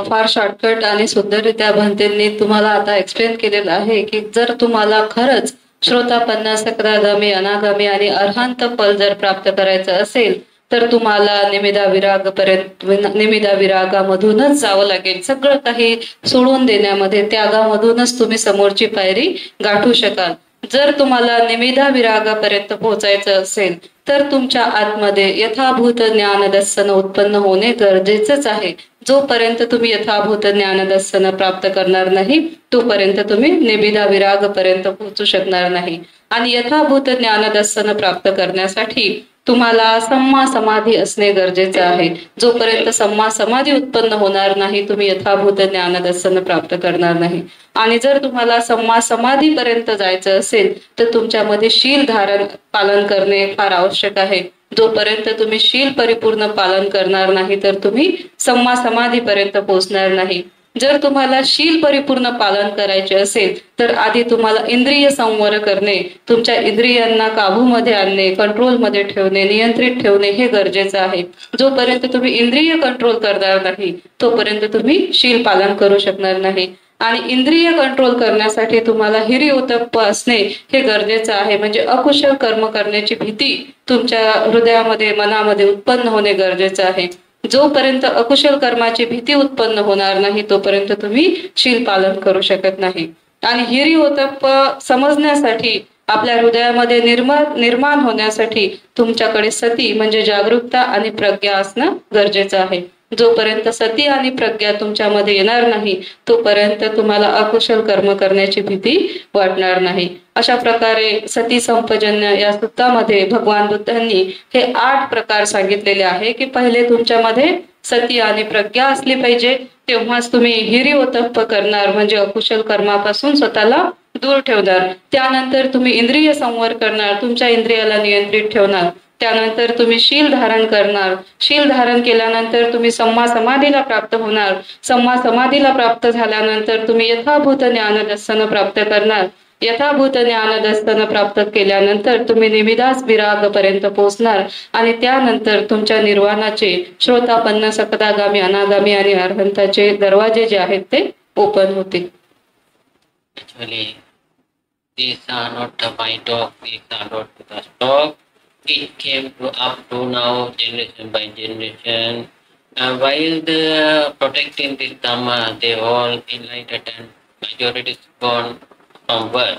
फार shortcut आणि सुंदररित्या भंतेंनी तुम्हाला आता explain केलेलं आहे की जर तुम्हाला खरंच श्रोतापन्न, सकदागामी, अनागामी आणि अरहंत फल जर प्राप्त करायचं असेल तर तुम्हाला निमिदा विराग पर्यंत, निमिदा विरागामधूनच जावं लागेल. सगळं काही सोडून देण्यामध्ये, त्यागामधूनच तुम्ही समोरची पायरी गाठू शकाल. जर तुम्हाला निमिदा विरागापर्यंत पोहोचायचं असेल तर तुमच्या आतमध्ये यथाभूत ज्ञान दर्शन उत्पन्न होणे गरजेचंच आहे. जोपर्यंत तुम्ही यथाभूत ज्ञान दर्शन प्राप्त करणार नाही तोपर्यंत तुम्ही निमिदा विराग पर्यंत पोहोचू शकणार नाही. आणि यथाभूत ज्ञान दर्शन प्राप्त करण्यासाठी तुम्हाला सम्मा समाधी असणे गरजेचं आहे. जोपर्यंत सम्मा समाधी उत्पन्न होणार नाही तुम्ही यथाभूत ज्ञान दर्शन प्राप्त करणार नाही. आणि जर तुम्हाला सम्मा समाधी पर्यंत जायचं असेल तर तुमच्यामध्ये शील धारण पालन करणे फार आवश्यक आहे. जोपर्यंत तुम्ही शील परिपूर्ण पालन करणार नाही तर तुम्ही सम्मा समाधीपर्यंत पोहोचणार नाही. जर तुम्हाला शील परिपूर्ण पालन करायचे असेल तर आधी तुम्हाला इंद्रिय संवर करणे, तुमच्या इंद्रियांना काबूमध्ये आणणे, कंट्रोलमध्ये ठेवणे, नियंत्रित ठेवणे हे गरजेचं आहे. जोपर्यंत तुम्ही इंद्रिय कंट्रोल करणार नाही तोपर्यंत तुम्ही शील पालन करू शकणार नाही. आणि इंद्रिय कंट्रोल करण्यासाठी तुम्हाला हिरिओतप्प असणे हे गरजेचं आहे. म्हणजे अकुशल कर्म करण्याची भीती तुमच्या हृदयामध्ये मनामध्ये उत्पन्न होणे गरजेचं आहे. जोपर्यंत अकुशल कर्माची भीती उत्पन्न होणार नाही तोपर्यंत तुम्ही शील पालन करू शकत नाही. आणि हिरिओतप्प समजण्यासाठी आपल्या हृदयामध्ये निर्माण होण्यासाठी तुमच्याकडे सती म्हणजे जागरूकता आणि प्रज्ञा असणं गरजेचं आहे. जोपर्यंत सती आणि प्रज्ञा तुमच्यामध्ये येणार नाही तोपर्यंत तुम्हाला अकुशल कर्म करण्याची भीती वाटणार नाही. अशा प्रकारे सती संपजन्य या सूत्रामध्ये भगवान बुद्धांनी हे 8 प्रकार सांगितलेले आहे की पहिले तुमच्यामध्ये सती आणि प्रज्ञा असली पाहिजे, तेव्हाच तुम्ही हिरिओतप्प करणार म्हणजे अकुशल कर्मापासून स्वतःला दूर ठेवणार. त्यानंतर तुम्ही इंद्रिय संवर करणार, तुमच्या इंद्रियाला नियंत्रित ठेवणार. त्यानंतर तुम्ही शील धारण करणार. शील धारण केल्यानंतर तुम्ही सम्मा समाधीला प्राप्त होणार. सम्मा समाधीला प्राप्त झाल्यानंतर तुम्ही यथाभूत ज्ञान दर्शन प्राप्त करणार. यथाभूत ज्ञान दर्शन प्राप्त केल्यानंतर तुम्ही निमिदास विराग पर्यंत पोहोचणार. आणि त्यानंतर तुमच्या निर्वाणाचे श्रोतापन्न सकदागामी अनागामी आणि अर्हंताचे दरवाजे जे आहेत ते ओपन होतील. Actually, these are not the my talk, these are not the talk. It came to up to now, generation by generation. While the protecting this Dhamma, they all enlightened and majority is gone from world.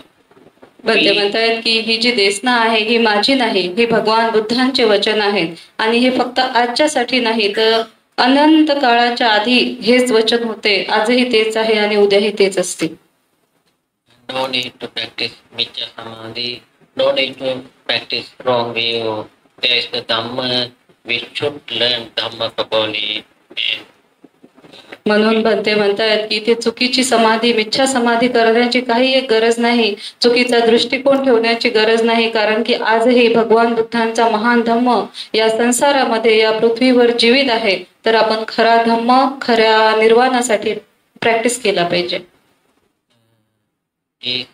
बंदे म्हणतायत की ही जी देशना आहे ही माझी नाही, ही भगवान बुद्धांचे वचन आहेत. आणि हे फक्त आजच्यासाठी नाही तर अनंत काळाच्या आधी हेच वचन होते, आजही तेच आहे आणि उद्याही तेच असते. No need to practice Micca Samadhi, no need to practice wrong view. There is the Dhamma, we should learn Dhamma properly. म्हणून बनते म्हणतायत की ते चुकीची समाधी मिथ्या समाधी करण्याची काही एक गरज नाही, चुकीचा दृष्टिकोन ठेवण्याची गरज नाही. कारण की आजही भगवान बुद्धांचा महान धम्म या संसारामध्ये या पृथ्वीवर जीवित आहे. तर आपण खरा धम्म खऱ्या निर्वाणासाठी प्रॅक्टिस केला पाहिजे. If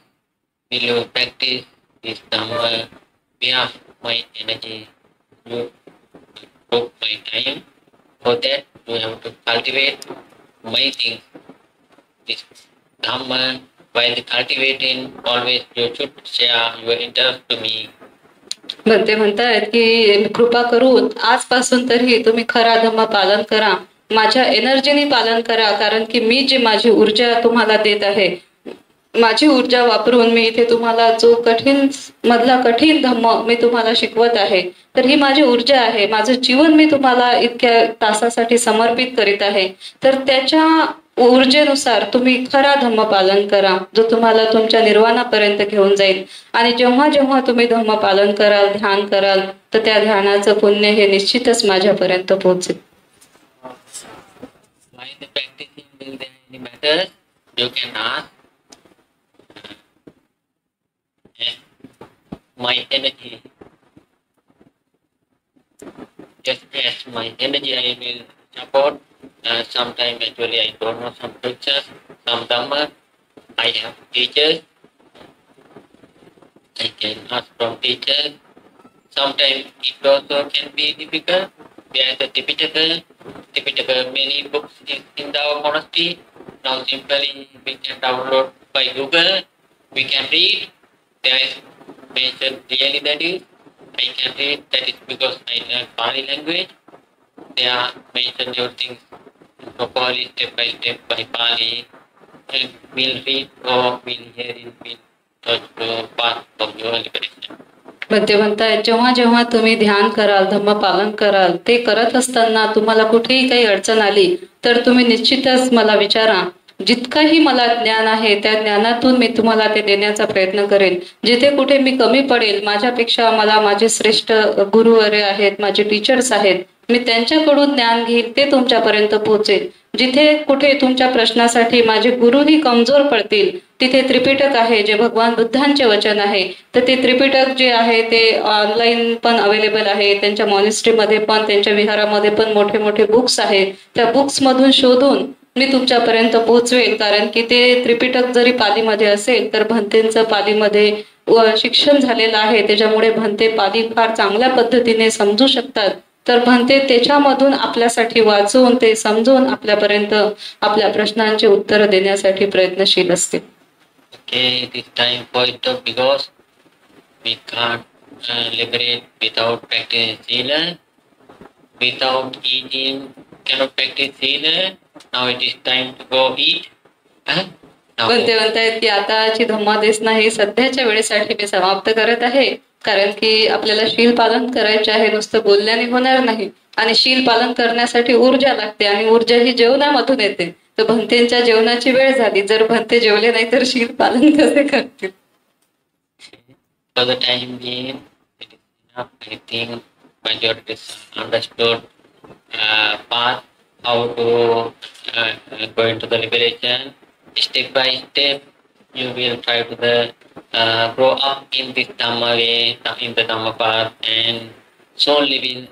will practice this Dhamma, we have my energy, you took my time. For that, you have to cultivate my things. This Dhamma, while cultivating, always you should share your interest to me. बनते म्हणतायत की कृपा करून आजपासून तरी तुम्ही खरा धम्म पालन करा, माझ्या एनर्जीने पालन करा. कारण की मी जी माझी ऊर्जा तुम्हाला देत आहे, माझी ऊर्जा वापरून मी इथे तुम्हाला जो कठीण धम्म मी तुम्हाला शिकवत आहे, तर ही माझी ऊर्जा आहे. माझं जीवन मी तुम्हाला इतक्या तासासाठी समर्पित करीत आहे. तर त्याच्या ऊर्जेनुसार तुम्ही खरा धम्म पालन करा जो तुम्हाला तुमच्या निर्वाणापर्यंत घेऊन जाईल. आणि जेव्हा जेव्हा तुम्ही धम्म पालन कराल, ध्यान कराल, तर त्या ध्यानाचं पुण्य हे निश्चितच माझ्यापर्यंत पोहोचेल. While the practicing will there any matters, you can ask. My energy, just as my energy I will support. Sometimes actually I don't know some pictures, some Dhamma. I have teachers. I can ask from teachers. Sometimes it also can be difficult. There is a typical many books in our monastery. Now simply we can download by Google. We can read. There is mentioned really that is I can read, that is because I learn Pali language. They are mentioned your things properly step by Pali, and we'll read or we'll hear it, we'll touch the path of your liberation. ते म्हणतायत जेव्हा जेव्हा तुम्ही ध्यान कराल, धम्म पालन कराल, ते करत असताना तुम्हाला कुठेही काही अडचण आली तर तुम्ही निश्चितच मला विचारा. जितकंही मला ज्ञान आहे त्या ज्ञानातून मी तुम्हाला ते देण्याचा प्रयत्न करेल. जिथे कुठे मी कमी पडेल, माझ्यापेक्षा मला माझे श्रेष्ठ गुरुवर्य आहेत, माझे टीचर्स आहेत, मी त्यांच्याकडून ज्ञान घेईल, ते तुमच्यापर्यंत पोहोचेल. जिथे कुठे तुमच्या प्रश्नासाठी माझे गुरुही कमजोर पडतील, तिथे त्रिपिटक आहे जे भगवान बुद्धांचे वचन आहे, तर ते त्रिपिटक जे आहे ते ऑनलाईन पण अवेलेबल आहे. त्यांच्या मॉनिस्ट्रीमध्ये पण, त्यांच्या विहारामध्ये पण मोठे मोठे बुक्स आहेत. त्या बुक्समधून शोधून मी तुमच्यापर्यंत पोहोचवेल. कारण की ते त्रिपिटक जरी पालीमध्ये असेल तर भंतेंचं पालीमध्ये शिक्षण झालेलं आहे, त्याच्यामुळे भंते पाली फार चांगल्या पद्धतीने समजू शकतात. तर भंते त्याच्यामधून आपल्यासाठी वाचून ते समजून आपल्यापर्यंत आपल्या प्रश्नांचे उत्तर देण्यासाठी प्रयत्नशील असतील. Okay, this time point of because we can't liberate without practicing sila. Without eating, cannot practice sila. Now it is time to go eat. Now पण ते म्हणतायत की आताची धम्मादेशना ही सध्याच्या वेळेसाठी मी समाप्त करत आहे. कारण की आपल्याला शील पालन करायचे आहे, नुसतं बोलल्याने होणार नाही. आणि शील पालन करण्यासाठी ऊर्जा लागते आणि ऊर्जा ही जेवणामधून येते. तर भंतेंच्या जेवणाची वेळ झाली. जर भंते जेवले नाही तर शील पालन कसे करतील? for the time being, it is enough. I think majority understood path how to go into the liberation. Step by step, you will try to grow up in this Dhamma way, in the Dhamma path, and soon will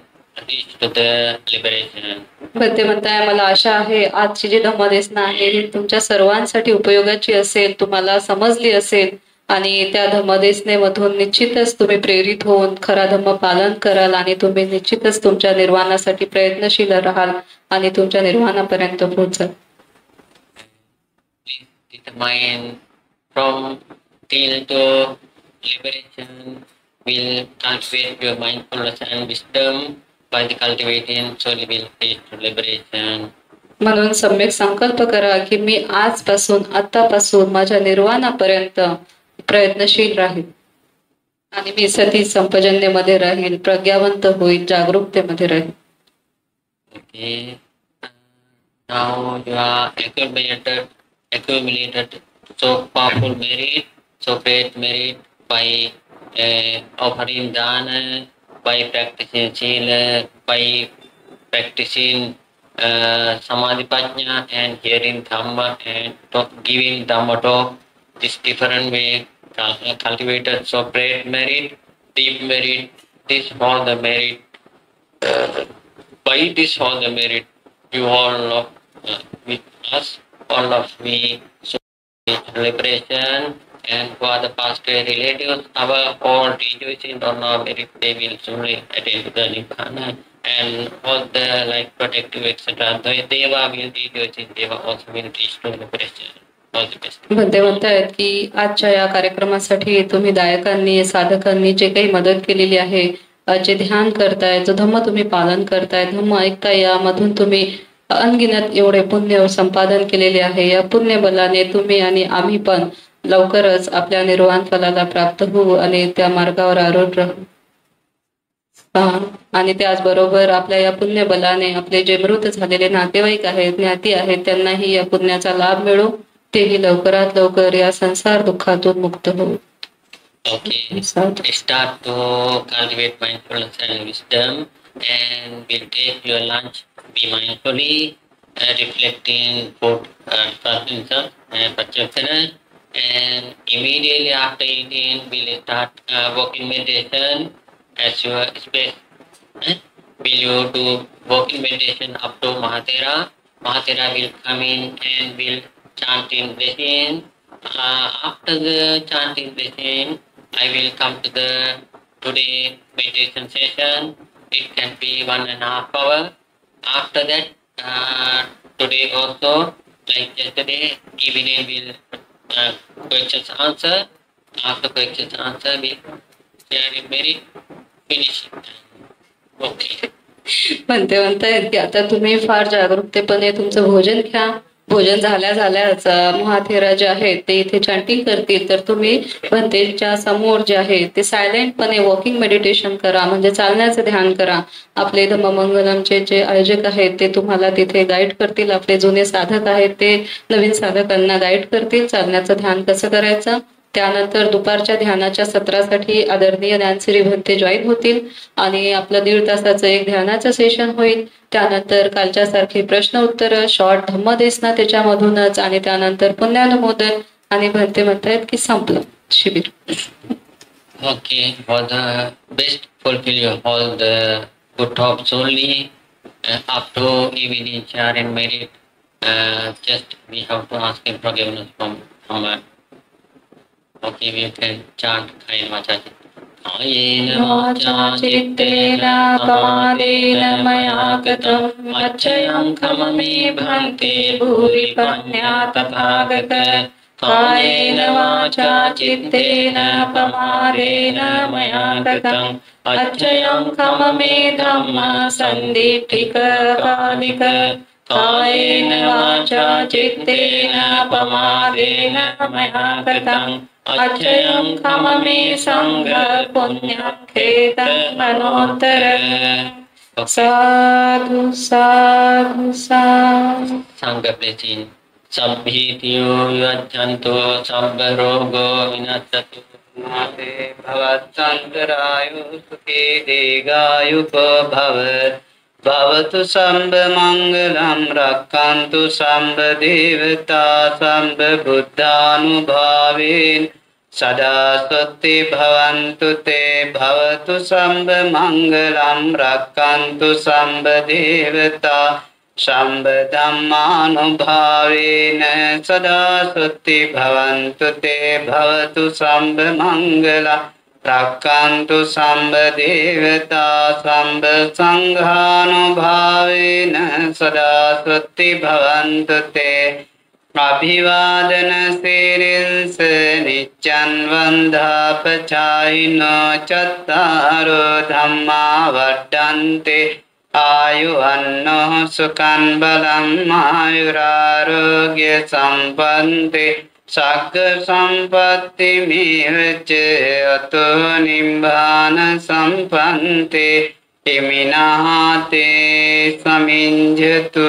reach to the liberation. Bhante म्हणताय मला आशा आहे आजची जी धम्मदेशना आहे ही तुमच्या सर्वांसाठी उपयोगाची असेल, तुम्हाला समजली असेल आणि त्या धम्मदेशनेमधून निश्चितच तुम्ही प्रेरित होऊन खरा धम्म पालन कराल आणि तुम्ही निश्चितच तुमच्या निर्वाणासाठी प्रयत्नशील राहाल आणि तुमच्या निर्वाणापर्यंत पोहोचाल. Please determine from till to liberation will cultivate your mindfulness and wisdom by the cultivating slowly will reach to liberation. म्हणून सम्यक संकल्प करा की मी आजपासून आतापासून माझ्या निर्वाणापर्यंत प्रयत्नशील राहील आणि मी सती संपजन्यमध्ये राहील, प्रज्ञावंत होईल, जागरूकतेमध्ये राहील. Okay. Now you are accumulated so powerful merit, so great merit by offering dana, by practicing sila, by practicing samadhi prajna and hearing dhamma and giving dhamma talk. This different way cultivated so great merit, deep merit. This all the merit. By this all the merit, you all of with us, all of me, so liberation, and for the past relatives, our all rejoicing on our merit, they will soon attain to the Nibbana, and all the like protective etc. The Deva will rejoice in Deva also will reach to liberation. All the best. Bhante म्हणतायत की आजच्या या कार्यक्रमासाठी तुम्ही दायकांनी, साधकांनी जे काही मदत केलेली आहे, जे ध्यान करताय, जो धम्म तुम्ही पालन करताय, धम्म ऐकताय, यामधून तुम्ही अनगिनत एवढे पुण्य संपादन केलेले आहे. या पुण्य बलाने तुम्ही आणि आम्ही पण लवकरच आपल्या निर्वाण फलाला प्राप्त होऊ आणि त्या मार्गावर आरूढ राहू. आणि त्याचबरोबर आपल्या या पुण्य बलाने आपले जे मृत झालेले नातेवाईक आहेत, ज्ञाती आहेत, त्यांनाही या पुण्याचा लाभ मिळो, तेही लवकरात लवकर या संसार दुःखातून मुक्त होऊ. Okay, start to cultivate mindfulness and wisdom, and will take your lunch. Be mindfully reflecting both Pratinsa and Pachasana, and immediately after eating, will start walking meditation as your space. Will you do walking meditation up to Mahatera? Mahatera will come in and will chanting blessing. After the chanting blessing, I will come to the today meditation session. It can be 1.5 hours. After that, today also, like yesterday, evening will questions answer. After questions answer, we share merit, finish it. Okay. म्हणतायत की आता तुम्ही फार जागरूकतेपणे तुमचं भोजन घ्या भोजन झाल्याच महाथेरा जे आहेत ते इथे चॅन्टिंग करतील, तर तुम्ही भंतेच्या समोर जे आहे ते सायलेंटपणे वॉकिंग मेडिटेशन करा, म्हणजे चालण्याचं ध्यान करा. आपले धम्ममंगलमचे जे आयोजक आहेत ते तुम्हाला तिथे गाईड करतील. आपले जुने साधक आहेत ते नवीन साधकांना गाईड करतील चालण्याचं ध्यान कसं करायचं. त्यानंतर दुपारच्या ध्यानाच्या सत्रासाठी आदरणीय ज्ञानश्री भंते जॉईन होतील आणि आपलं 1.5 तासाचं एक ध्यानाचं सेशन होईल. त्यानंतर कालच्या सारखे प्रश्न उत्तर, शॉर्ट धम्मदेसना त्याच्यामधूनच, आणि त्यानंतर पुण्यानुमोदन, आणि भंते म्हणतायत की संपलं शिबिर. Okay, for the best fulfill your all the good hopes only up to evening char and merit. Just we have to ask him forgiveness from okay, we can chant Kayen Vacha Kayen Vacha Chittena Pamaden Maya Gatam Machayam Kamame Bhante Bhuri Panya Tathagata Kayen Vacha Chittena Pamaden Maya Gatam Achayam Kamame Dhamma Sandipika Kalika कायेन वाचा चित्तेन पमादेन मया कृतं अक्षयं खममे संघ पुण्यं खेतं मनोत्तरं. साधु साधु साधु. संघ blessing. Sabbhitiyo yajjanto sabba rogo vinasatu mate bhavattantarayu sukhe degayuko bhavat. भवतु सम्ब मंगलम रक्षन्तु सम्ब देवता सम्ब बुद्धानुभावेन सदा स्वस्ति भवन्तु ते. भवतु सम्ब मंगलम रक्षन्तु सम्ब देवता सम्ब धम्मानुभावेन सदा स्वस्ति भवन्तु ते. भवतु सम्ब मंगलम रक्षन्तु सम्ब देवता सम्ब संघानुभावेन सदा स्वस्ति भवन्तु ते. अभिवादन सिरिंस नित्यं वन्दापचायिनो चत्तारो धम्मा वर्धन्ते आयुअन्नो सुखं बलं आयुरारोग्य सम्पन्ति सग्ग संपत्ति मेवच अतो निम्बान संपन्ते इमिनाते समिंजतु.